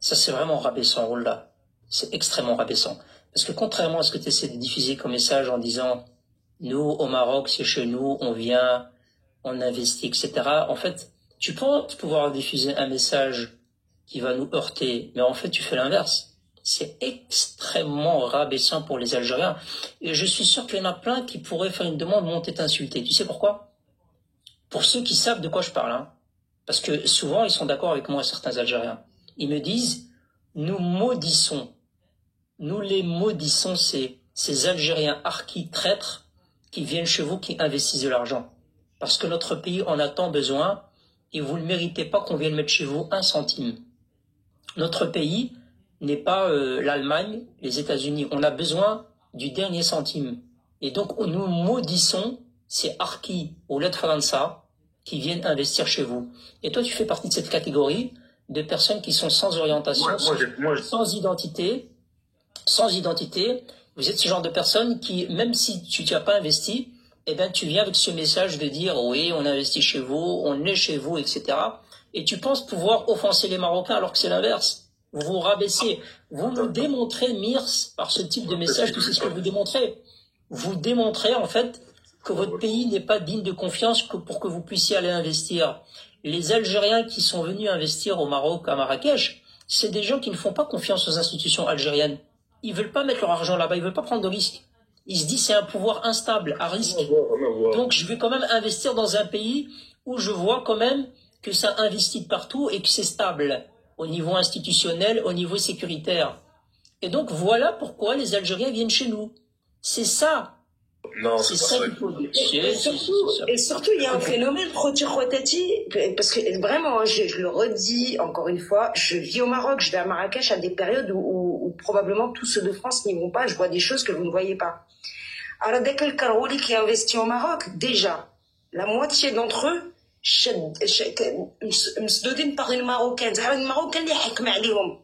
Ça, c'est vraiment rabaissant, rôle là. C'est extrêmement rabaissant. Parce que contrairement à ce que tu essaies de diffuser comme message en disant « Nous, au Maroc, c'est chez nous, on vient, on investit, etc. » En fait, tu penses pouvoir diffuser un message qui va nous heurter, mais en fait, tu fais l'inverse. C'est extrêmement rabaissant pour les Algériens. Et je suis sûr qu'il y en a plein qui pourraient faire une demande, monter t'insulter. Tu sais pourquoi? Pour ceux qui savent de quoi je parle, hein. Parce que souvent, ils sont d'accord avec moi, certains Algériens. Ils me disent, nous les maudissons, ces Algériens archi-traîtres qui viennent chez vous, qui investissent de l'argent. Parce que notre pays en a tant besoin, et vous ne méritez pas qu'on vienne mettre chez vous un centime. Notre pays n'est pas l'Allemagne, les États-Unis. On a besoin du dernier centime. Et donc, nous maudissons ces archi ou lettres Faransa qui viennent investir chez vous. Et toi, tu fais partie de cette catégorie de personnes qui sont sans orientation, sans identité. Vous êtes ce genre de personnes qui, même si tu n'as pas investi, eh ben, tu viens avec ce message de dire, oui, on investit chez vous, on est chez vous, etc. Et tu penses pouvoir offenser les Marocains alors que c'est l'inverse. Vous vous rabaissez. Vous nous démontrez, Mirs, par ce type de message, tout c'est ce que vous démontrez. Vous démontrez, en fait, que votre pays n'est pas digne de confiance pour que vous puissiez aller investir. Les Algériens qui sont venus investir au Maroc, à Marrakech, c'est des gens qui ne font pas confiance aux institutions algériennes. Ils veulent pas mettre leur argent là-bas, ils veulent pas prendre de risques. Ils se disent c'est un pouvoir instable, à risque. Donc je vais quand même investir dans un pays où je vois quand même que ça investit de partout et que c'est stable au niveau institutionnel, au niveau sécuritaire. Et donc voilà pourquoi les Algériens viennent chez nous. C'est ça. Non, c'est ça. Et surtout, il y a un phénomène, parce que vraiment, je le redis encore une fois, je vis au Maroc, je vais à Marrakech à des périodes où probablement tous ceux de France n'y vont pas, je vois des choses que vous ne voyez pas. Alors, dès que le Karouli qui investit au Maroc, déjà, la moitié d'entre eux, مسدودين par une Marocaine. C'est une Marocaine qui حكم عليهم.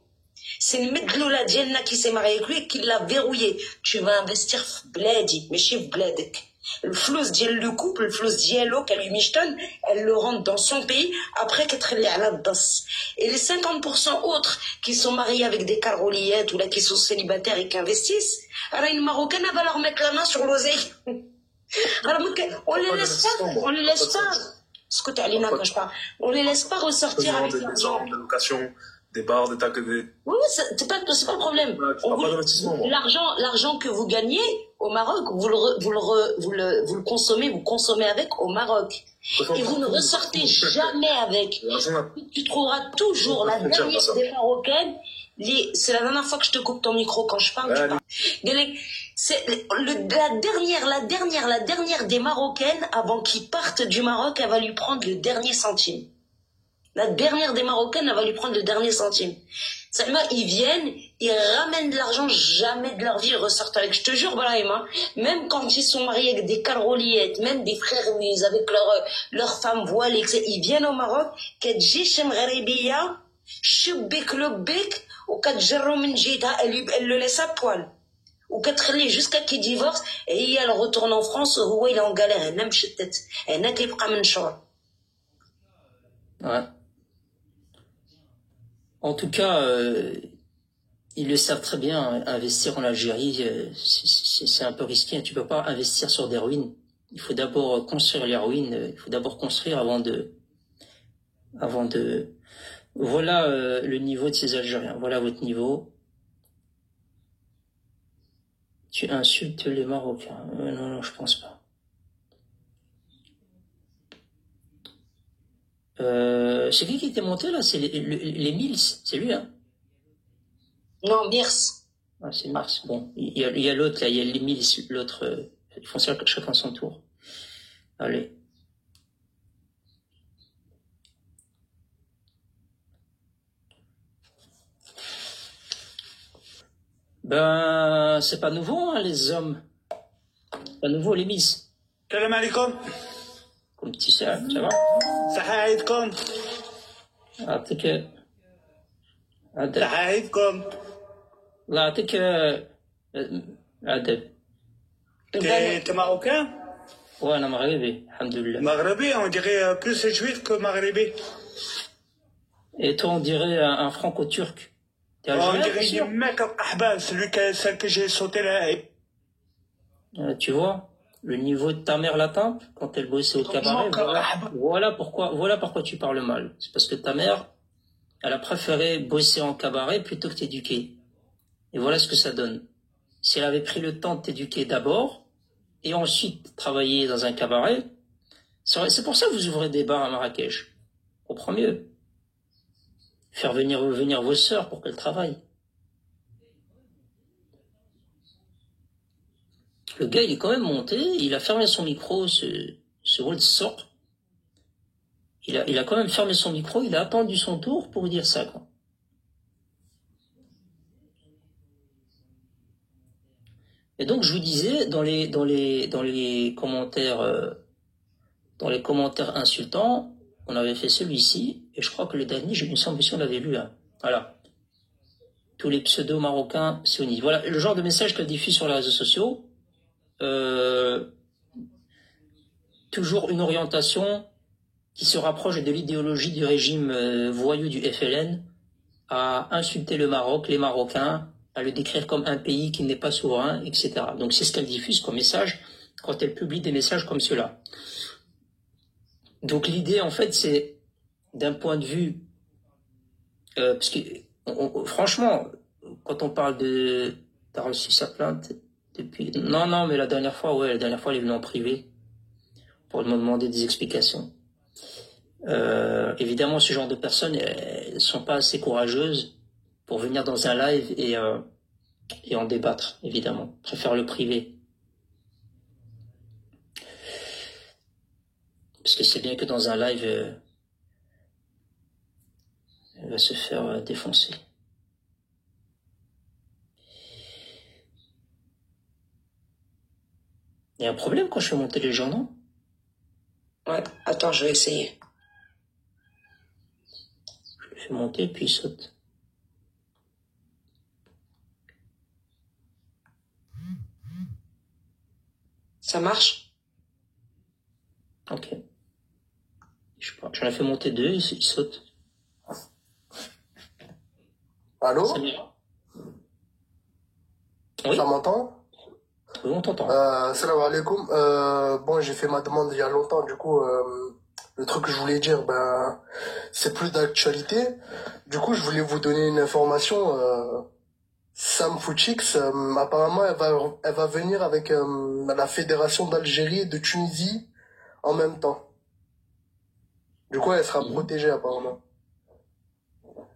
C'est une medloula ديالنا qui s'est mariée avec lui qui l'a verrouillé. Tu vas investir في بلادي ماشي في بلادك. Le flous ديال le couple, le flous ديالو qu'elle lui michetonne, elle le rentre dans son pays après qu'être allé à la danse. Et les 50% autres qui sont mariés avec des caroliyettes ou là qui sont célibataires et qui investissent, alors une Marocaine elle va leur mettre la main sur l'oseille. On les laisse pas. On les laisse pas ressortir avec l'argent. Des locations, des bars, des taxes, des... Oui, c'est pas le problème. L'argent que vous gagnez au Maroc, vous le consommez, vous consommez avec au Maroc. Et vous ne ressortez jamais avec. Tu trouveras toujours la dernière des Marocaines. C'est la dernière fois que je te coupe ton micro quand je parle. C'est la dernière des Marocaines, avant qu'ils partent du Maroc, elle va lui prendre le dernier centime. La dernière des Marocaines, elle va lui prendre le dernier centime. Seulement, ils viennent, ils ramènent de l'argent, jamais de leur vie, ils ressortent avec. Je te jure, Brahima, même quand ils sont mariés avec des caroliettes, même des frères muses, avec leur femme voilée, etc., ils viennent au Maroc, كتجيش مغربية شبك لبك وكتجرو من جيتها, elle le laisse à poil. Ou كتخليه jusqu'à qu'il divorce, et elle retourne en France, هو il est en galère, هنا مشتت, هنا كيبقى منشور. Ouais. En tout cas, ils le savent très bien, investir en Algérie, c'est un peu risqué. Tu peux pas investir sur des ruines. Il faut d'abord construire les ruines, il faut d'abord construire avant de... Voilà le niveau de ces Algériens, voilà votre niveau. Tu insultes les Marocains. Non, je pense pas. C'est qui était monté là? C'est les Mills, c'est lui, hein? Non, Mirs. Ah, c'est Mars. Bon, il y a l'autre là, il y a les Mills, l'autre. Ils font ça chacun son tour. Allez. Ben, c'est pas nouveau, hein, les hommes. Pas nouveau, les Mills. Salam alaikum. Comme petit ça va? صحة عيدكم. يعطيك صحة عيدكم. الله يعطيك عدد. T'es marocain? وانا مغربي الحمد لله. Maghrébi, on dirait plus juif que maghrébi. Et toi on dirait un franco-turc. T'es On algérien, dirait bien du sûr. mec au Kahba, celle que j'ai sauté là. Tu vois, le niveau de ta mère latente, quand elle bossait au cabaret, voilà pourquoi tu parles mal. C'est parce que ta mère, elle a préféré bosser en cabaret plutôt que t'éduquer. Et voilà ce que ça donne. Si elle avait pris le temps de t'éduquer d'abord, et ensuite travailler dans un cabaret, c'est pour ça que vous ouvrez des bars à Marrakech. On comprend mieux. Faire venir vos sœurs pour qu'elles travaillent. Le gars, il est quand même monté, il a fermé son micro, ce Old sort. Il a quand même fermé son micro, il a attendu son tour pour dire ça, quoi. Et donc, je vous disais, dans les commentaires insultants, on avait fait celui-ci, et je crois que le dernier, je me semble si on l'avait lu, hein. Voilà. Tous les pseudo-marocains sionistes. Voilà, le genre de message qu'elle diffuse sur les réseaux sociaux. Toujours une orientation qui se rapproche de l'idéologie du régime voyou du FLN, à insulter le Maroc, les Marocains, à le décrire comme un pays qui n'est pas souverain, etc. Donc c'est ce qu'elle diffuse comme message quand elle publie des messages comme ceux-là. Donc l'idée, en fait, c'est d'un point de vue... parce que, franchement, quand on parle de... T'as reçu sa plainte depuis... Non, mais la dernière fois, elle est venue en privé pour me demander des explications. Évidemment, ce genre de personnes, elles sont pas assez courageuses pour venir dans un live et en débattre, évidemment. Préfère le privé. Parce que c'est bien que dans un live, elle va se faire défoncer. Il y a un problème quand je fais monter les gens, non? Ouais, attends, je vais essayer. Je le fais monter, puis il saute. Ça marche? Ok. Je sais pas. J'en ai fait monter 2, il saute. Allô? Oui, Ça m'entend? oui, on t'entend. Salam alaikum. Bon, j'ai fait ma demande il y a longtemps, du coup, le truc que je voulais dire, c'est plus d'actualité. Du coup, je voulais vous donner une information. Sam Fouchix, apparemment, elle va venir avec la Fédération d'Algérie et de Tunisie en même temps. Du coup, elle sera protégée, apparemment.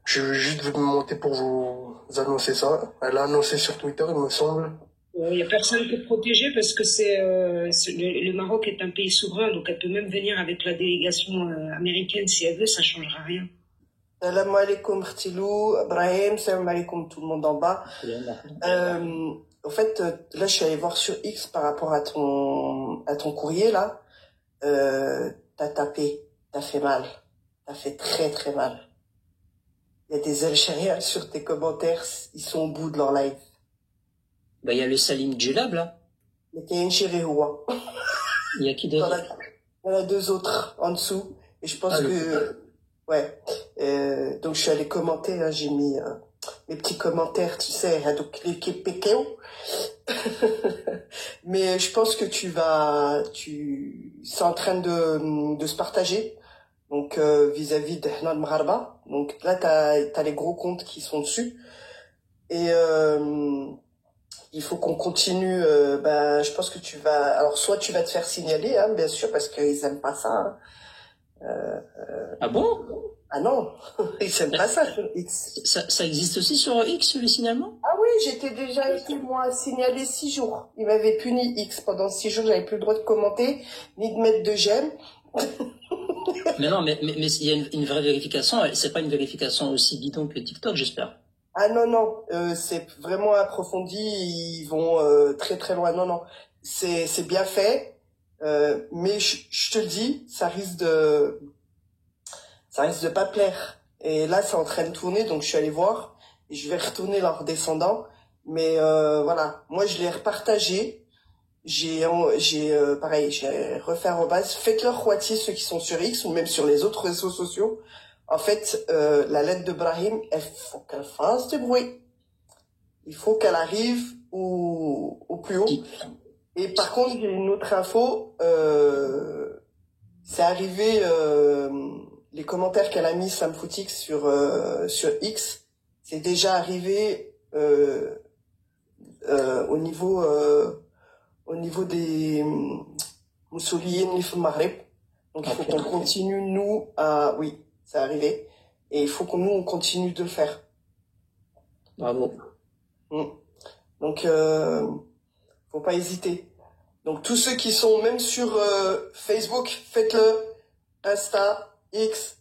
Je vais juste vous monter pour vous annoncer ça. Elle a annoncé sur Twitter, il me semble. Il n'y a personne qui est protégé parce que le Maroc est un pays souverain, donc elle peut même venir avec la délégation américaine si elle veut, ça ne changera rien. Salam alaikum Khtilou, Ibrahim, salam alaikum tout le monde en bas. En fait, là je suis allé voir sur X par rapport à ton courrier là. T'as tapé, t'as fait mal, t'as fait très très mal. Il y a des Algériens sur tes commentaires, ils sont au bout de leur live. Il y a le Salim Djellab, là. Mais t'es une chérie Roua. Il y a qui d'autre? Il y en a 2 autres en dessous. Et je pense que... Ouais. Donc je suis allé commenter, là, j'ai mis mes petits commentaires, tu sais, donc les Képékéo. Mais je pense que c'est en train de se partager. Donc vis-à-vis de Hnan Mgharba. Donc là, t'as les gros comptes qui sont dessus. Et il faut qu'on continue. Je pense que tu vas... Alors, soit tu vas te faire signaler, hein, bien sûr, parce qu'ils aiment pas ça. Hein. Ah bon? Ah non, ils aiment pas ça sur X. Ça existe aussi sur X, le signalement? Ah oui, j'étais déjà été, moi, signalé 6 jours. Ils m'avaient puni X. Pendant 6 jours, j'avais plus le droit de commenter, ni de mettre de j'aime. Mais non, mais il y a une vraie vérification. C'est pas une vérification aussi bidon que TikTok, j'espère. Ah non, c'est vraiment approfondi, ils vont très très loin. Non, c'est bien fait, mais je te le dis, ça risque de pas plaire. Et là, c'est en train de tourner, donc je suis allée voir, et je vais retourner leur descendant. Mais voilà, moi je l'ai repartagé, pareil, j'ai refait un rebase. Faites-leur Khouati, ceux qui sont sur X, ou même sur les autres réseaux sociaux. En fait, la lettre de Brahim, il faut qu'elle fasse du bruit. Il faut qu'elle arrive au plus haut. Et par contre, j'ai une autre info. C'est arrivé, les commentaires qu'elle a mis Sam Footix sur X, c'est déjà arrivé au niveau des Moussouliens au Maghreb. Donc il faut qu'on continue, nous, oui, c'est arrivé. Et il faut que nous, on continue de le faire. Bravo. Donc, faut pas hésiter. Donc tous ceux qui sont même sur Facebook, faites-le. Insta, X,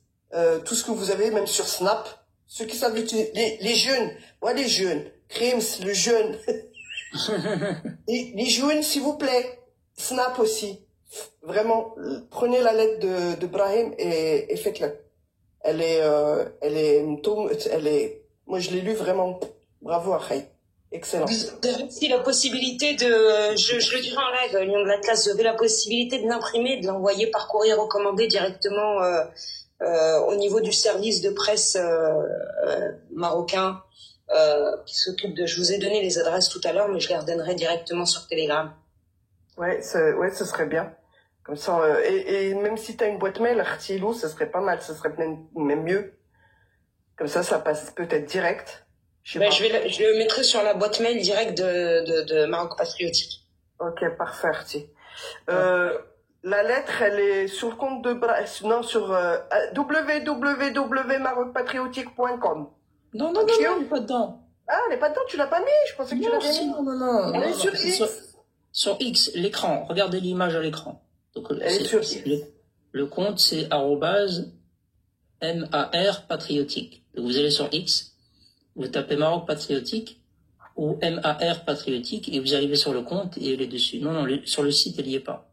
tout ce que vous avez, même sur Snap. Ceux qui savent utiliser, les jeunes, les jeunes, Krims, le jeune. les jeunes, s'il vous plaît. Snap aussi. Vraiment, prenez la lettre de Brahim et faites-le. Elle est, moi je l'ai lu vraiment. Bravo, Akhay. Excellent. Vous avez aussi la possibilité de, je le dirai en live, Lyon de la classe, vous avez la possibilité de l'imprimer, de l'envoyer par courrier recommandé directement au niveau du service de presse marocain qui s'occupe de. Je vous ai donné les adresses tout à l'heure, mais je les redonnerai directement sur Telegram. Ouais, ce serait bien. Comme ça, et même si tu as une boîte mail, Artilou, ce serait pas mal, ce serait même mieux. Comme ça passe peut-être direct. Je le mettrai sur la boîte mail directe de Maroc Patriotique. Ok, parfait, Arti. La lettre, elle est sur le compte de sur www.marocpatriotique.com. Non, elle n'est pas dedans. Ah, elle n'est pas dedans, tu l'as pas mis, je pensais que tu l'avais mis. Non. Elle est sur X. Sur X, l'écran. Regardez l'image à l'écran. Donc, elle est sur X. Le compte, c'est @MAR patriotique. Donc, vous allez sur X, vous tapez Maroc Patriotique ou MAR Patriotique et vous arrivez sur le compte et elle est dessus. Non, sur le site, elle n'y est pas.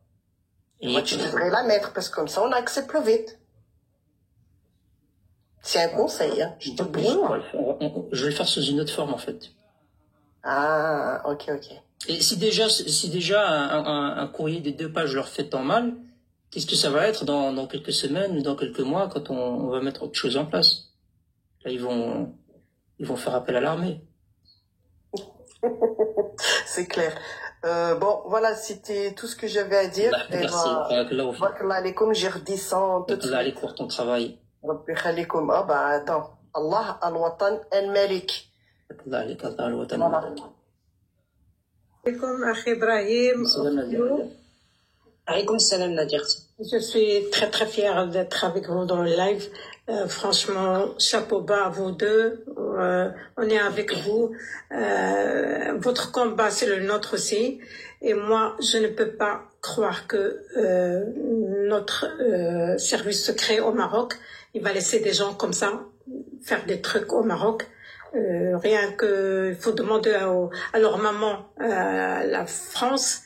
Et moi, tu devrais la mettre parce que comme ça, on accède plus vite. C'est un conseil, hein. Je te prie. Je vais le faire sous une autre forme, en fait. Ah, ok. Et si déjà un courrier des 2 pages leur fait tant mal, qu'est-ce que ça va être dans quelques semaines ou dans quelques mois quand on va mettre autre chose en place? Là, ils vont faire appel à l'armée. C'est clair. Bon, voilà, c'était tout ce que j'avais à dire. Merci. Barakallah alaikum, j'ai redescends tout de suite. Allez, pour ton travail. Rabbi khalikum. Ah bah attends. Allah al-Watan al-Malik. Voilà. Alaikum, Akhi Ibrahim. Alaykoum salam, Nadir. Je suis très très fière d'être avec vous dans le live. Franchement, chapeau bas à vous deux. On est avec vous. Votre combat, c'est le nôtre aussi. Et moi, je ne peux pas croire que notre service secret au Maroc, il va laisser des gens comme ça faire des trucs au Maroc. Rien que, il faut demander à leur maman, la France,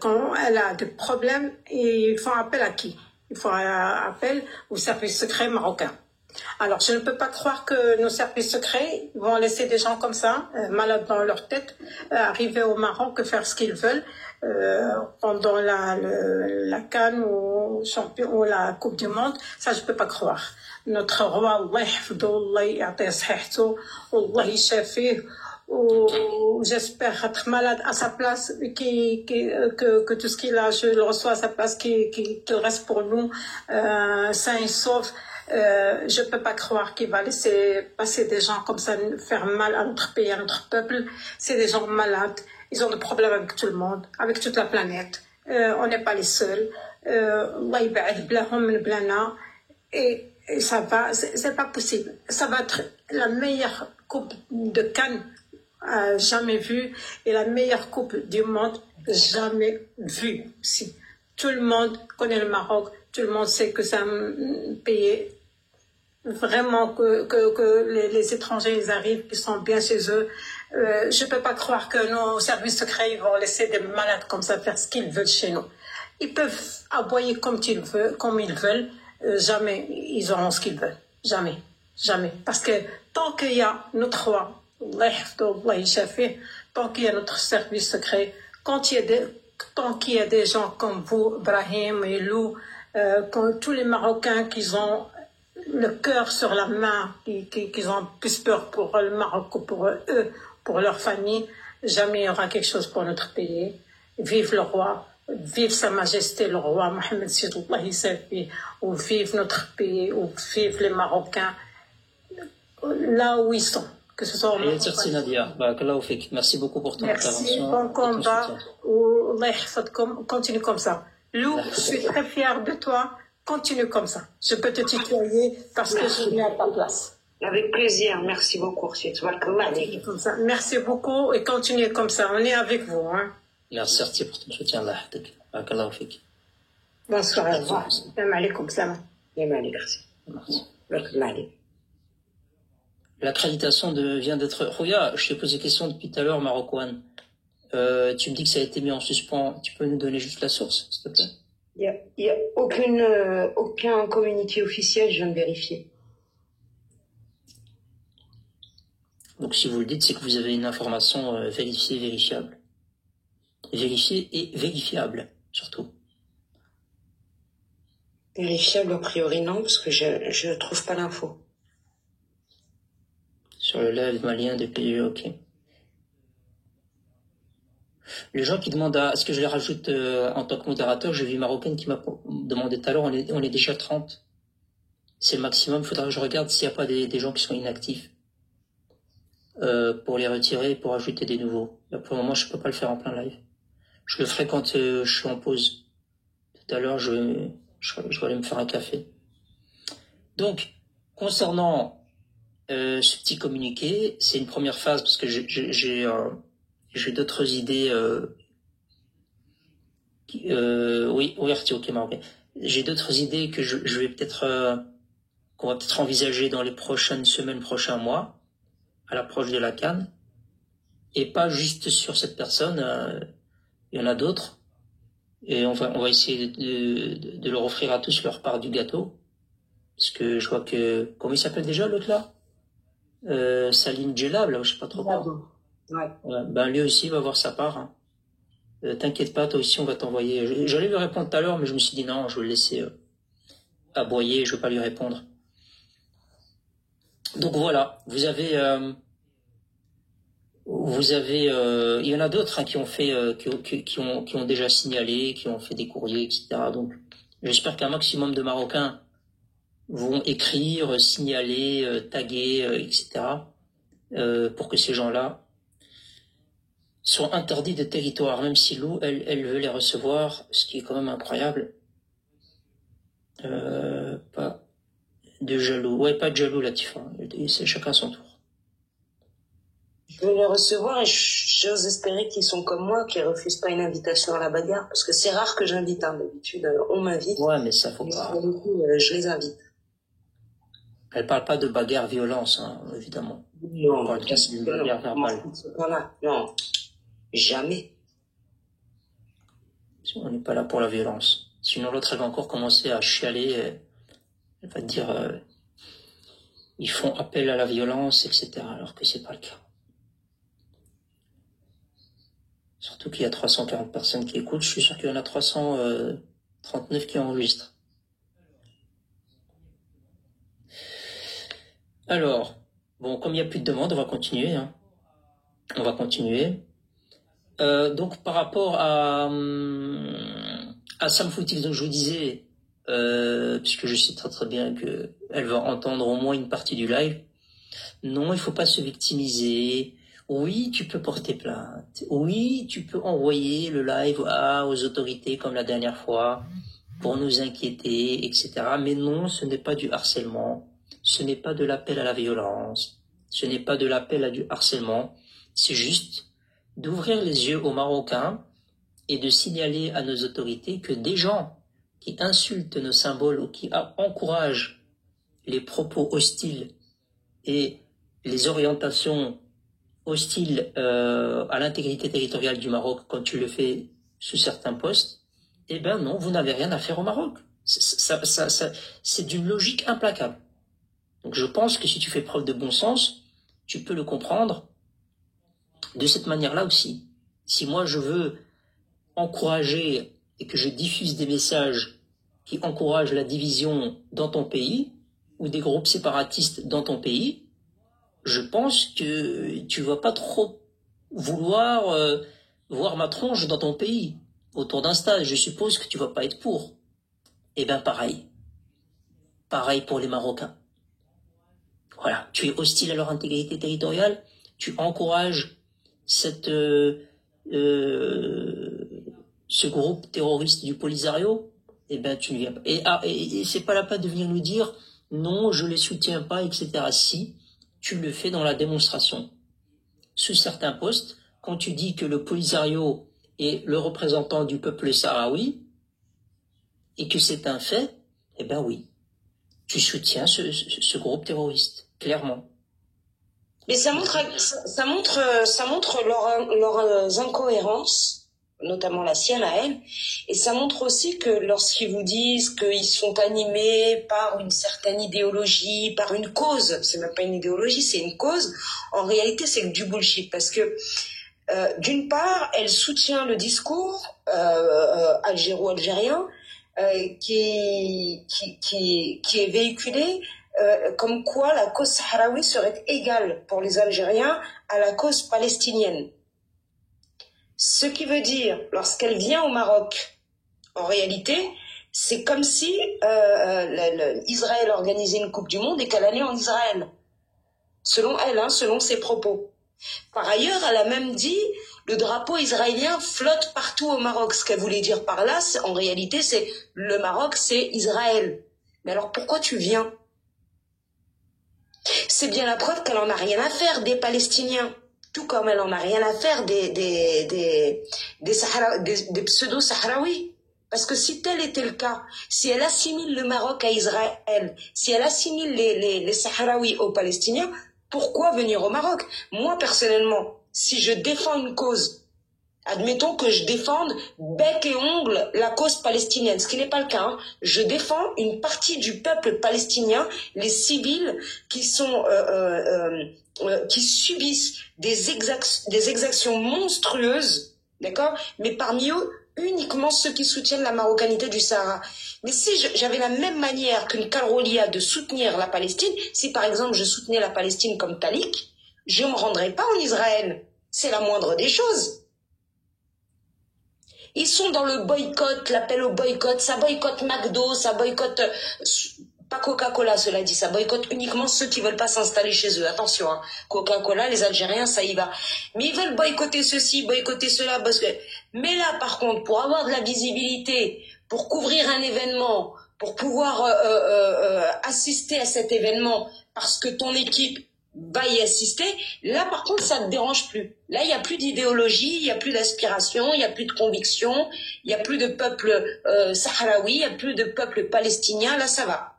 quand elle a des problèmes, ils font appel à qui? Ils font appel au service secret marocain. Alors, je ne peux pas croire que nos services secrets vont laisser des gens comme ça, malades dans leur tête, arriver au Maroc et faire ce qu'ils veulent pendant la CAN ou la Coupe du Monde. Ça, je peux pas croire. Notre roi, Allah yahfidou, Allah ya'ti sihhatu, Allah yashafih, j'espère être malade à sa place, que tout ce qu'il a, je le reçois à sa place, qu'il reste pour nous sain et sauf. Je peux pas croire qu'il va laisser passer des gens comme ça, faire mal à notre pays, à notre peuple. C'est des gens malades. Ils ont des problèmes avec tout le monde, avec toute la planète. On n'est pas les seuls. Allah yib'ad blahum min blana. Et ça va, c'est pas possible. Ça va être la meilleure coupe de Cannes jamais vue et la meilleure coupe du monde jamais vue. Si tout le monde connaît le Maroc, tout le monde sait que c'est un pays vraiment que les étrangers ils arrivent, qu'ils sont bien chez eux. Je peux pas croire que nos services secrets ils vont laisser des malades comme ça faire ce qu'ils veulent chez nous. Ils peuvent aboyer comme ils veulent. Jamais ils auront ce qu'ils veulent. Jamais. Parce que tant qu'il y a notre roi, tant qu'il y a notre service secret, tant qu'il y a des gens comme vous, Brahim et Lou, tous les Marocains qui ont le cœur sur la main, qu'ils ont plus peur pour le Maroc que pour eux, pour leur famille. Jamais il y aura quelque chose pour notre pays. Vive le roi, vive Sa Majesté le roi Mohamed Sidoulah Issafi, ou vive notre pays, ou vive les Marocains, là où ils sont. Que ce soit au Maroc. Merci beaucoup pour ton Merci, intervention. bon combat. Allah yahfadkoum. Continue comme ça. Lou, je suis très fière de toi. Continue comme ça. Je peux te tutoyer parce que je suis à ta place. Avec plaisir, merci beaucoup. C'est toi Comme ça. Merci beaucoup et continuez comme ça. On est avec vous. Hein. Merci pour ton soutien. Allah yahfadk. Barakallahu fik. Bonsoir. Au revoir. Salam alaikum. Salam. Merci. L'accréditation vient d'être... Rouya, je t'ai posé question depuis tout à l'heure, Maroc One. Tu me dis que ça a été mis en suspens. Tu peux nous donner juste la source, s'il te plaît? Il y a aucun communiqué officiel, je viens de vérifier. Donc si vous le dites, c'est que vous avez une information vérifiée, vérifiable. Vérifiée et vérifiable, surtout. Vérifiable a priori non, parce que je ne trouve pas l'info. Sur le live malien des pays, ok. Les gens qui demandent à ce que je les rajoute en tant que modérateur, j'ai vu une Marocaine qui m'a demandé tout à l'heure, on est déjà 30. C'est le maximum, il faudra que je regarde s'il n'y a pas des gens qui sont inactifs. Pour les retirer, pour ajouter des nouveaux. Là, pour le moment, je peux pas le faire en plein live. Je le ferai quand je suis en pause. Tout à l'heure, je vais aller me faire un café. Donc, concernant ce petit communiqué, c'est une première phase parce que j'ai d'autres idées. Oui, ok, Marocain. J'ai d'autres idées que je vais peut-être qu'on va peut-être envisager dans les prochaines semaines, prochains mois, à l'approche de la CAN, et pas juste sur cette personne. Il y en a d'autres, et on va essayer de leur offrir à tous leur part du gâteau, parce que je vois que comment il s'appelle déjà l'autre là, Salim Djellab, là, je sais pas trop quoi. Ouais. Ben lui aussi va avoir sa part. Hein. T'inquiète pas, toi aussi on va t'envoyer. J'allais lui répondre tout à l'heure, mais je me suis dit non, je vais le laisser aboyer, je vais pas lui répondre. Donc voilà, vous avez, il y en a d'autres hein, qui ont fait, qui ont déjà signalé, qui ont fait des courriers, etc. Donc j'espère qu'un maximum de Marocains vont écrire, signaler, taguer, etc. Pour que ces gens-là soient interdits de territoire, même si Lou, elle veut les recevoir, ce qui est quand même incroyable. Pas de jaloux. Ouais, pas de jaloux, Latifa. C'est chacun son tour. Je veux les recevoir et j'ose espérer qu'ils sont comme moi, qu'ils refusent pas une invitation à la bagarre, parce que c'est rare que j'invite, hein. D'habitude, on m'invite. Ouais, mais ça faut pas. Du coup, je les invite. Elle parle pas de bagarre, violence, hein, évidemment. Non, On parle d'une bagarre verbale. Voilà, non, jamais. On n'est pas là pour la violence. Sinon, l'autre, elle va encore commencer à chialer. Elle va dire, ils font appel à la violence, etc. Alors que c'est pas le cas. Surtout qu'il y a 340 personnes qui écoutent. Je suis sûr qu'il y en a 339 qui enregistrent. Alors, bon, comme il n'y a plus de demandes, on va continuer. Hein. On va continuer. Donc, par rapport à Sam Foutif, donc je vous disais, puisque je sais très très bien qu'elle va entendre au moins une partie du live, non, il faut pas se victimiser. Oui, tu peux porter plainte. Oui, tu peux envoyer le live aux autorités comme la dernière fois pour nous inquiéter, etc. Mais non, ce n'est pas du harcèlement. Ce n'est pas de l'appel à la violence. Ce n'est pas de l'appel à du harcèlement. C'est juste d'ouvrir les yeux aux Marocains et de signaler à nos autorités que des gens qui insultent nos symboles ou qui encouragent les propos hostiles et les orientations hostiles à l'intégrité territoriale du Maroc quand tu le fais sous certains postes, eh ben non, vous n'avez rien à faire au Maroc. C'est d'une logique implacable. Donc je pense que si tu fais preuve de bon sens, tu peux le comprendre de cette manière-là aussi. Si moi je veux encourager et que je diffuse des messages qui encouragent la division dans ton pays, ou des groupes séparatistes dans ton pays, je pense que tu vas pas trop vouloir voir ma tronche dans ton pays, autour d'un stade. Je suppose que tu vas pas être pour. Eh bien, pareil. Pareil pour les Marocains. Voilà, tu es hostile à leur intégrité territoriale, tu encourages ce groupe terroriste du Polisario, eh ben tu ne viens pas. Et c'est pas la peine de venir nous dire non, je les soutiens pas, etc. Si, tu le fais dans la démonstration. Sous certains postes, quand tu dis que le Polisario est le représentant du peuple sahraoui, et que c'est un fait, eh ben oui, tu soutiens ce groupe terroriste, clairement. Mais ça montre leurs incohérences, notamment la sienne à elle, et ça montre aussi que lorsqu'ils vous disent qu'ils sont animés par une certaine idéologie, par une cause, c'est même pas une idéologie, c'est une cause, en réalité c'est que du bullshit, parce que d'une part, elle soutient le discours algéro-algérien qui est véhiculé comme quoi la cause sahraoui serait égale pour les Algériens à la cause palestinienne. Ce qui veut dire, lorsqu'elle vient au Maroc, en réalité, c'est comme si Israël organisait une Coupe du Monde et qu'elle allait en Israël. Selon elle, selon ses propos. Par ailleurs, elle a même dit le drapeau israélien flotte partout au Maroc. Ce qu'elle voulait dire par là, en réalité, c'est le Maroc, c'est Israël. Mais alors pourquoi tu viens? C'est bien la preuve qu'elle en a rien à faire des Palestiniens, tout comme elle en a rien à faire des pseudo-sahraouis. Parce que si tel était le cas, si elle assimile le Maroc à Israël, si elle assimile les Sahraouis aux Palestiniens, pourquoi venir au Maroc? Moi, personnellement, si je défends une cause, admettons que je défende bec et ongle la cause palestinienne, ce qui n'est pas le cas. Je défends une partie du peuple palestinien, les civils qui sont qui subissent des exactions monstrueuses, d'accord? Mais parmi eux, uniquement ceux qui soutiennent la marocanité du Sahara. Mais si j'avais la même manière qu'une Karrolia de soutenir la Palestine, si par exemple je soutenais la Palestine comme Talik, je ne me rendrais pas en Israël. C'est la moindre des choses. Ils sont dans le boycott, l'appel au boycott, ça boycotte McDo, ça boycotte, pas Coca-Cola cela dit, ça boycotte uniquement ceux qui veulent pas s'installer chez eux. Attention, Coca-Cola, les Algériens, ça y va. Mais ils veulent boycotter ceci, boycotter cela, parce que... Mais là, par contre, pour avoir de la visibilité, pour couvrir un événement, pour pouvoir assister à cet événement, parce que ton équipe va y assister, là par contre ça ne te dérange plus. Là il n'y a plus d'idéologie, il n'y a plus d'aspiration, il n'y a plus de conviction, il n'y a plus de peuple sahraoui, il n'y a plus de peuple palestinien, là ça va.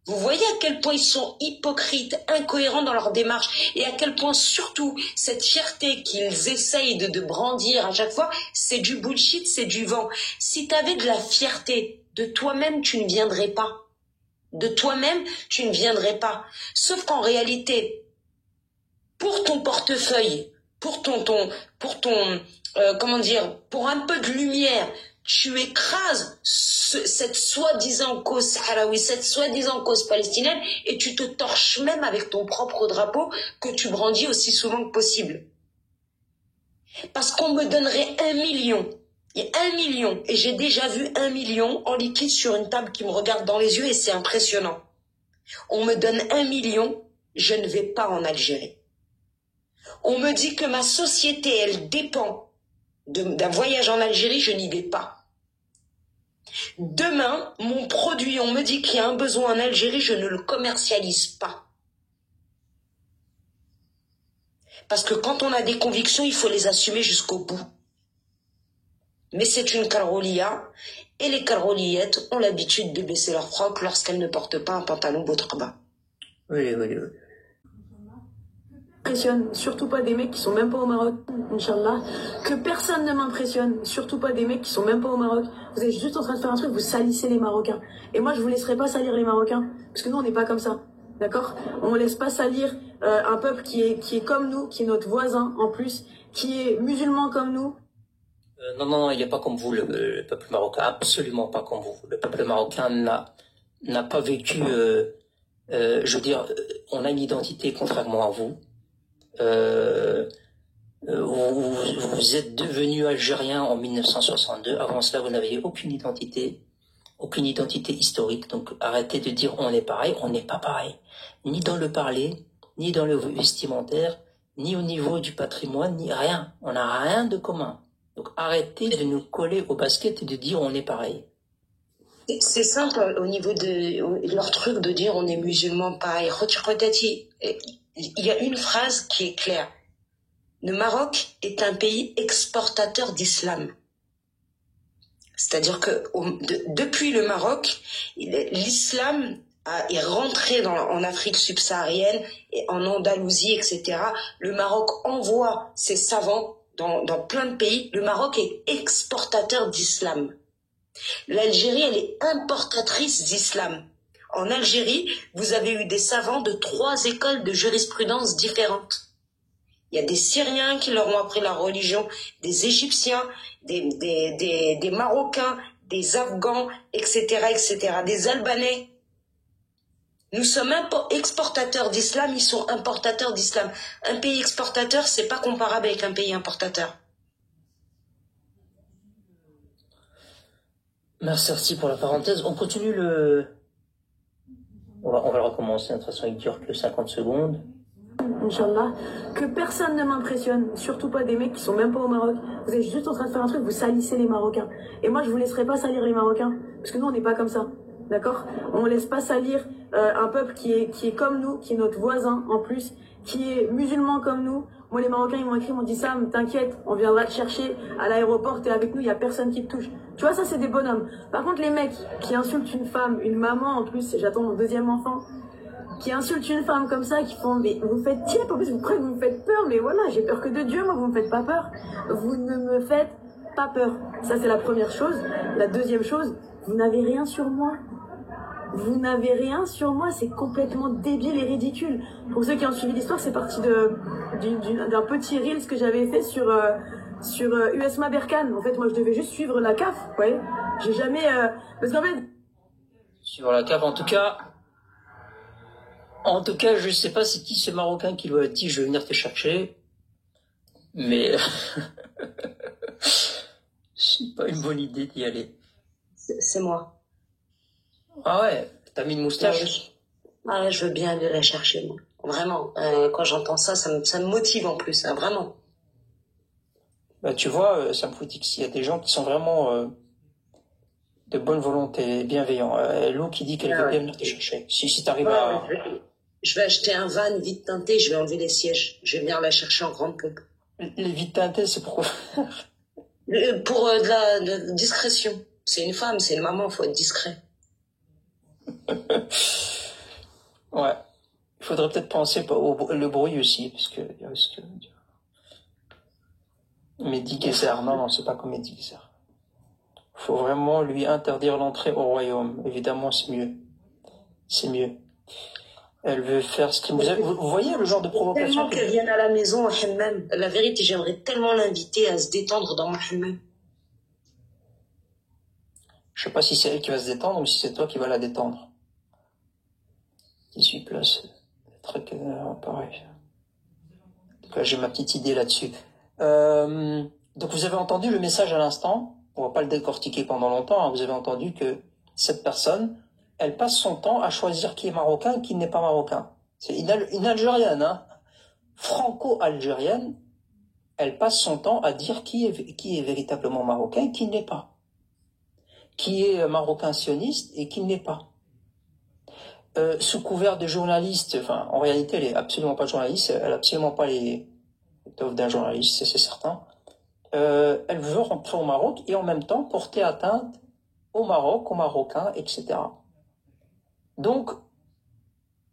Vous voyez à quel point ils sont hypocrites, incohérents dans leur démarche, et à quel point surtout cette fierté qu'ils essayent de brandir à chaque fois, c'est du bullshit, c'est du vent. Si tu avais de la fierté, de toi-même tu ne viendrais pas. De toi-même, tu ne viendrais pas. Sauf qu'en réalité, pour ton portefeuille, pour comment dire, pour un peu de lumière, tu écrases cette soi-disant cause sahraoui, cette soi-disant cause palestinienne, et tu te torches même avec ton propre drapeau que tu brandis aussi souvent que possible. Parce qu'on me donnerait 1 million. Il y a 1 million, et j'ai déjà vu 1 million en liquide sur une table qui me regarde dans les yeux, et c'est impressionnant. On me donne 1 million, je ne vais pas en Algérie. On me dit que ma société, elle dépend d'un voyage en Algérie, je n'y vais pas. Demain, mon produit, on me dit qu'il y a un besoin en Algérie, je ne le commercialise pas. Parce que quand on a des convictions, il faut les assumer jusqu'au bout. Mais c'est une Karrolia, et les Karroliettes ont l'habitude de baisser leur froc lorsqu'elles ne portent pas un pantalon bas. Oui. M'impressionne, surtout pas des mecs qui sont même pas au Maroc, Inch'Allah. Que personne ne m'impressionne, surtout pas des mecs qui sont même pas au Maroc. Vous êtes juste en train de faire un truc, vous salissez les Marocains. Et moi, je vous laisserai pas salir les Marocains, parce que nous, on n'est pas comme ça. D'accord? On laisse pas salir un peuple qui est comme nous, qui est notre voisin en plus, qui est musulman comme nous. Non, il n'est pas comme vous, le peuple marocain, absolument pas comme vous. Le peuple marocain n'a pas vécu Je veux dire, on a une identité contrairement à vous. Vous êtes devenu algérien en 1962. Avant cela, vous n'aviez aucune identité historique. Donc arrêtez de dire on est pareil, on n'est pas pareil. Ni dans le parler, ni dans le vestimentaire, ni au niveau du patrimoine, ni rien. On n'a rien de commun. Donc arrêtez de nous coller au basket et de dire on est pareil. C'est simple au niveau de leur truc de dire on est musulman pareil. Il y a une phrase qui est claire. Le Maroc est un pays exportateur d'islam. C'est-à-dire que depuis le Maroc, l'islam est rentré en Afrique subsaharienne, et en Andalousie, etc. Le Maroc envoie ses savants dans plein de pays. Le Maroc est exportateur d'islam. L'Algérie, elle est importatrice d'islam. En Algérie, vous avez eu des savants de 3 écoles de jurisprudence différentes. Il y a des Syriens qui leur ont appris la religion, des Égyptiens, des Marocains, des Afghans, etc., etc., des Albanais. Nous sommes exportateurs d'islam, ils sont importateurs d'islam. Un pays exportateur, c'est pas comparable avec un pays importateur. Merci pour la parenthèse. On continue on va le recommencer. De toute façon, il dure que 50 secondes. Inch'Allah, que personne ne m'impressionne, surtout pas des mecs qui sont même pas au Maroc. Vous êtes juste en train de faire un truc, vous salissez les Marocains. Et moi, je vous laisserai pas salir les Marocains, parce que nous, on n'est pas comme ça, d'accord? On laisse pas salir un peuple qui est comme nous, qui est notre voisin en plus, qui est musulman comme nous. Moi, les Marocains, ils m'ont écrit, ils m'ont dit Sam, t'inquiète, on viendra te chercher à l'aéroport, t'es avec nous, il y a personne qui te touche. Tu vois, ça, c'est des bonhommes. Par contre, les mecs qui insultent une femme, une maman en plus, j'attends mon 2e enfant, qui insultent une femme comme ça, qui font, mais vous faites tiep, en plus vous croyez que vous me faites peur, mais voilà, j'ai peur que de Dieu, moi vous me faites pas peur. Vous ne me faites pas peur. Ça c'est la première chose. La deuxième chose, vous n'avez rien sur moi. Vous n'avez rien sur moi, c'est complètement débile et ridicule. Pour ceux qui ont suivi l'histoire, c'est parti d'un petit reel que j'avais fait sur USMA Berkane. En fait, moi je devais juste suivre la CAF, vous voyez. J'ai jamais... Parce qu'en fait... Suivre la CAF, En tout cas, je ne sais pas c'est qui ce Marocain qui lui a dit « je vais venir te chercher », mais c'est pas une bonne idée d'y aller. C'est moi. Ah ouais, t'as mis une moustache? Ah ouais, je veux bien aller la chercher, moi. Vraiment, quand j'entends ça, ça me motive en plus, hein, vraiment. Bah, tu vois, ça me fout qu'il y a des gens qui sont vraiment de bonne volonté, bienveillants. Lou qui dit qu'elle veut bien venir te chercher. Si t'arrives à... Je vais acheter un van vite teinté, je vais enlever les sièges. Je vais venir la chercher en grande pompe. Les vite teintés, c'est pourquoi? Pour de la discrétion. C'est une femme, c'est une maman, faut être discret. Ouais. Il faudrait peut-être penser le bruit aussi, parce que... Mehdi Guézer, non, c'est pas comme Mehdi Guézer. Il faut vraiment lui interdire l'entrée au royaume. Évidemment, c'est mieux. C'est mieux. Elle veut faire ce qu'il vous voyez le genre de provocation. Tellement qu'elle vienne à la maison, à hammam. La vérité, j'aimerais tellement l'inviter à se détendre dans mon hammam. Je sais pas si c'est elle qui va se détendre ou si c'est toi qui vas la détendre. 18 places. Très pareil. En tout cas, j'ai ma petite idée là-dessus. Donc vous avez entendu le message à l'instant. On va pas le décortiquer pendant longtemps. Hein. Vous avez entendu que cette personne, elle passe son temps à choisir qui est marocain et qui n'est pas marocain. C'est une Algérienne, hein, franco-algérienne. Elle passe son temps à dire qui est véritablement marocain et qui ne l'est pas. Qui est marocain sioniste et qui ne l'est pas. Sous couvert de journaliste, enfin, en réalité, elle est absolument pas journaliste, elle a absolument pas les étoffes d'un journaliste, c'est certain. Elle veut rentrer au Maroc et en même temps porter atteinte au Maroc, aux Marocains, etc. Donc,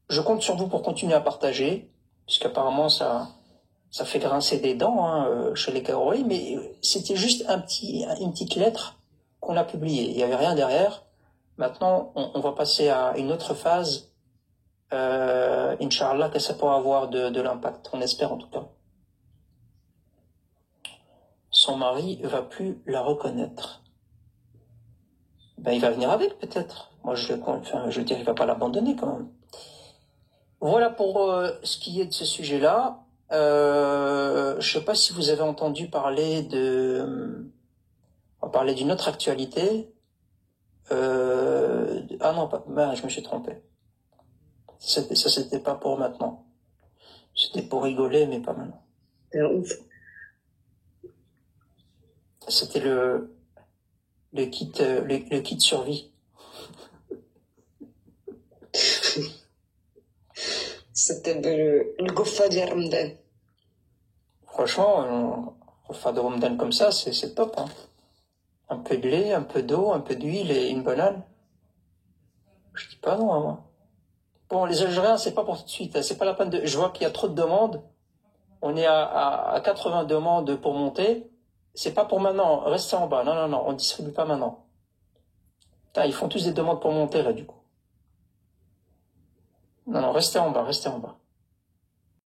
je compte sur vous pour continuer à partager, puisqu'apparemment ça fait grincer des dents chez les Karoui, mais c'était juste une petite lettre qu'on a publiée. Il n'y avait rien derrière. Maintenant, on va passer à une autre phase. Inch'Allah, que ça pourra avoir de l'impact. On espère en tout cas. Son mari va plus la reconnaître. Ben, il va venir avec peut-être. Moi, je dirais qu'il va pas l'abandonner quand même. Voilà pour ce qui est de ce sujet-là. Je sais pas si vous avez entendu parler on va parler d'une autre actualité. Ah non, je me suis trompé. Ça, c'était pas pour maintenant. C'était pour rigoler, mais pas maintenant. C'était le kit survie. C'était le Gofa de Ramadan. Franchement, un repas de Ramadan comme ça, c'est top, hein. Un peu de lait, un peu d'eau, un peu d'huile et une banane. Je dis pas non, hein, moi. Bon, les Algériens, c'est pas pour tout de suite, hein. C'est pas la peine de. Je vois qu'il y a trop de demandes. On est à 80 demandes pour monter. C'est pas pour maintenant. Restez en bas. Non, non, non. On distribue pas maintenant. Putain, ils font tous des demandes pour monter, là, du coup. Non, non, restez en bas, restez en bas.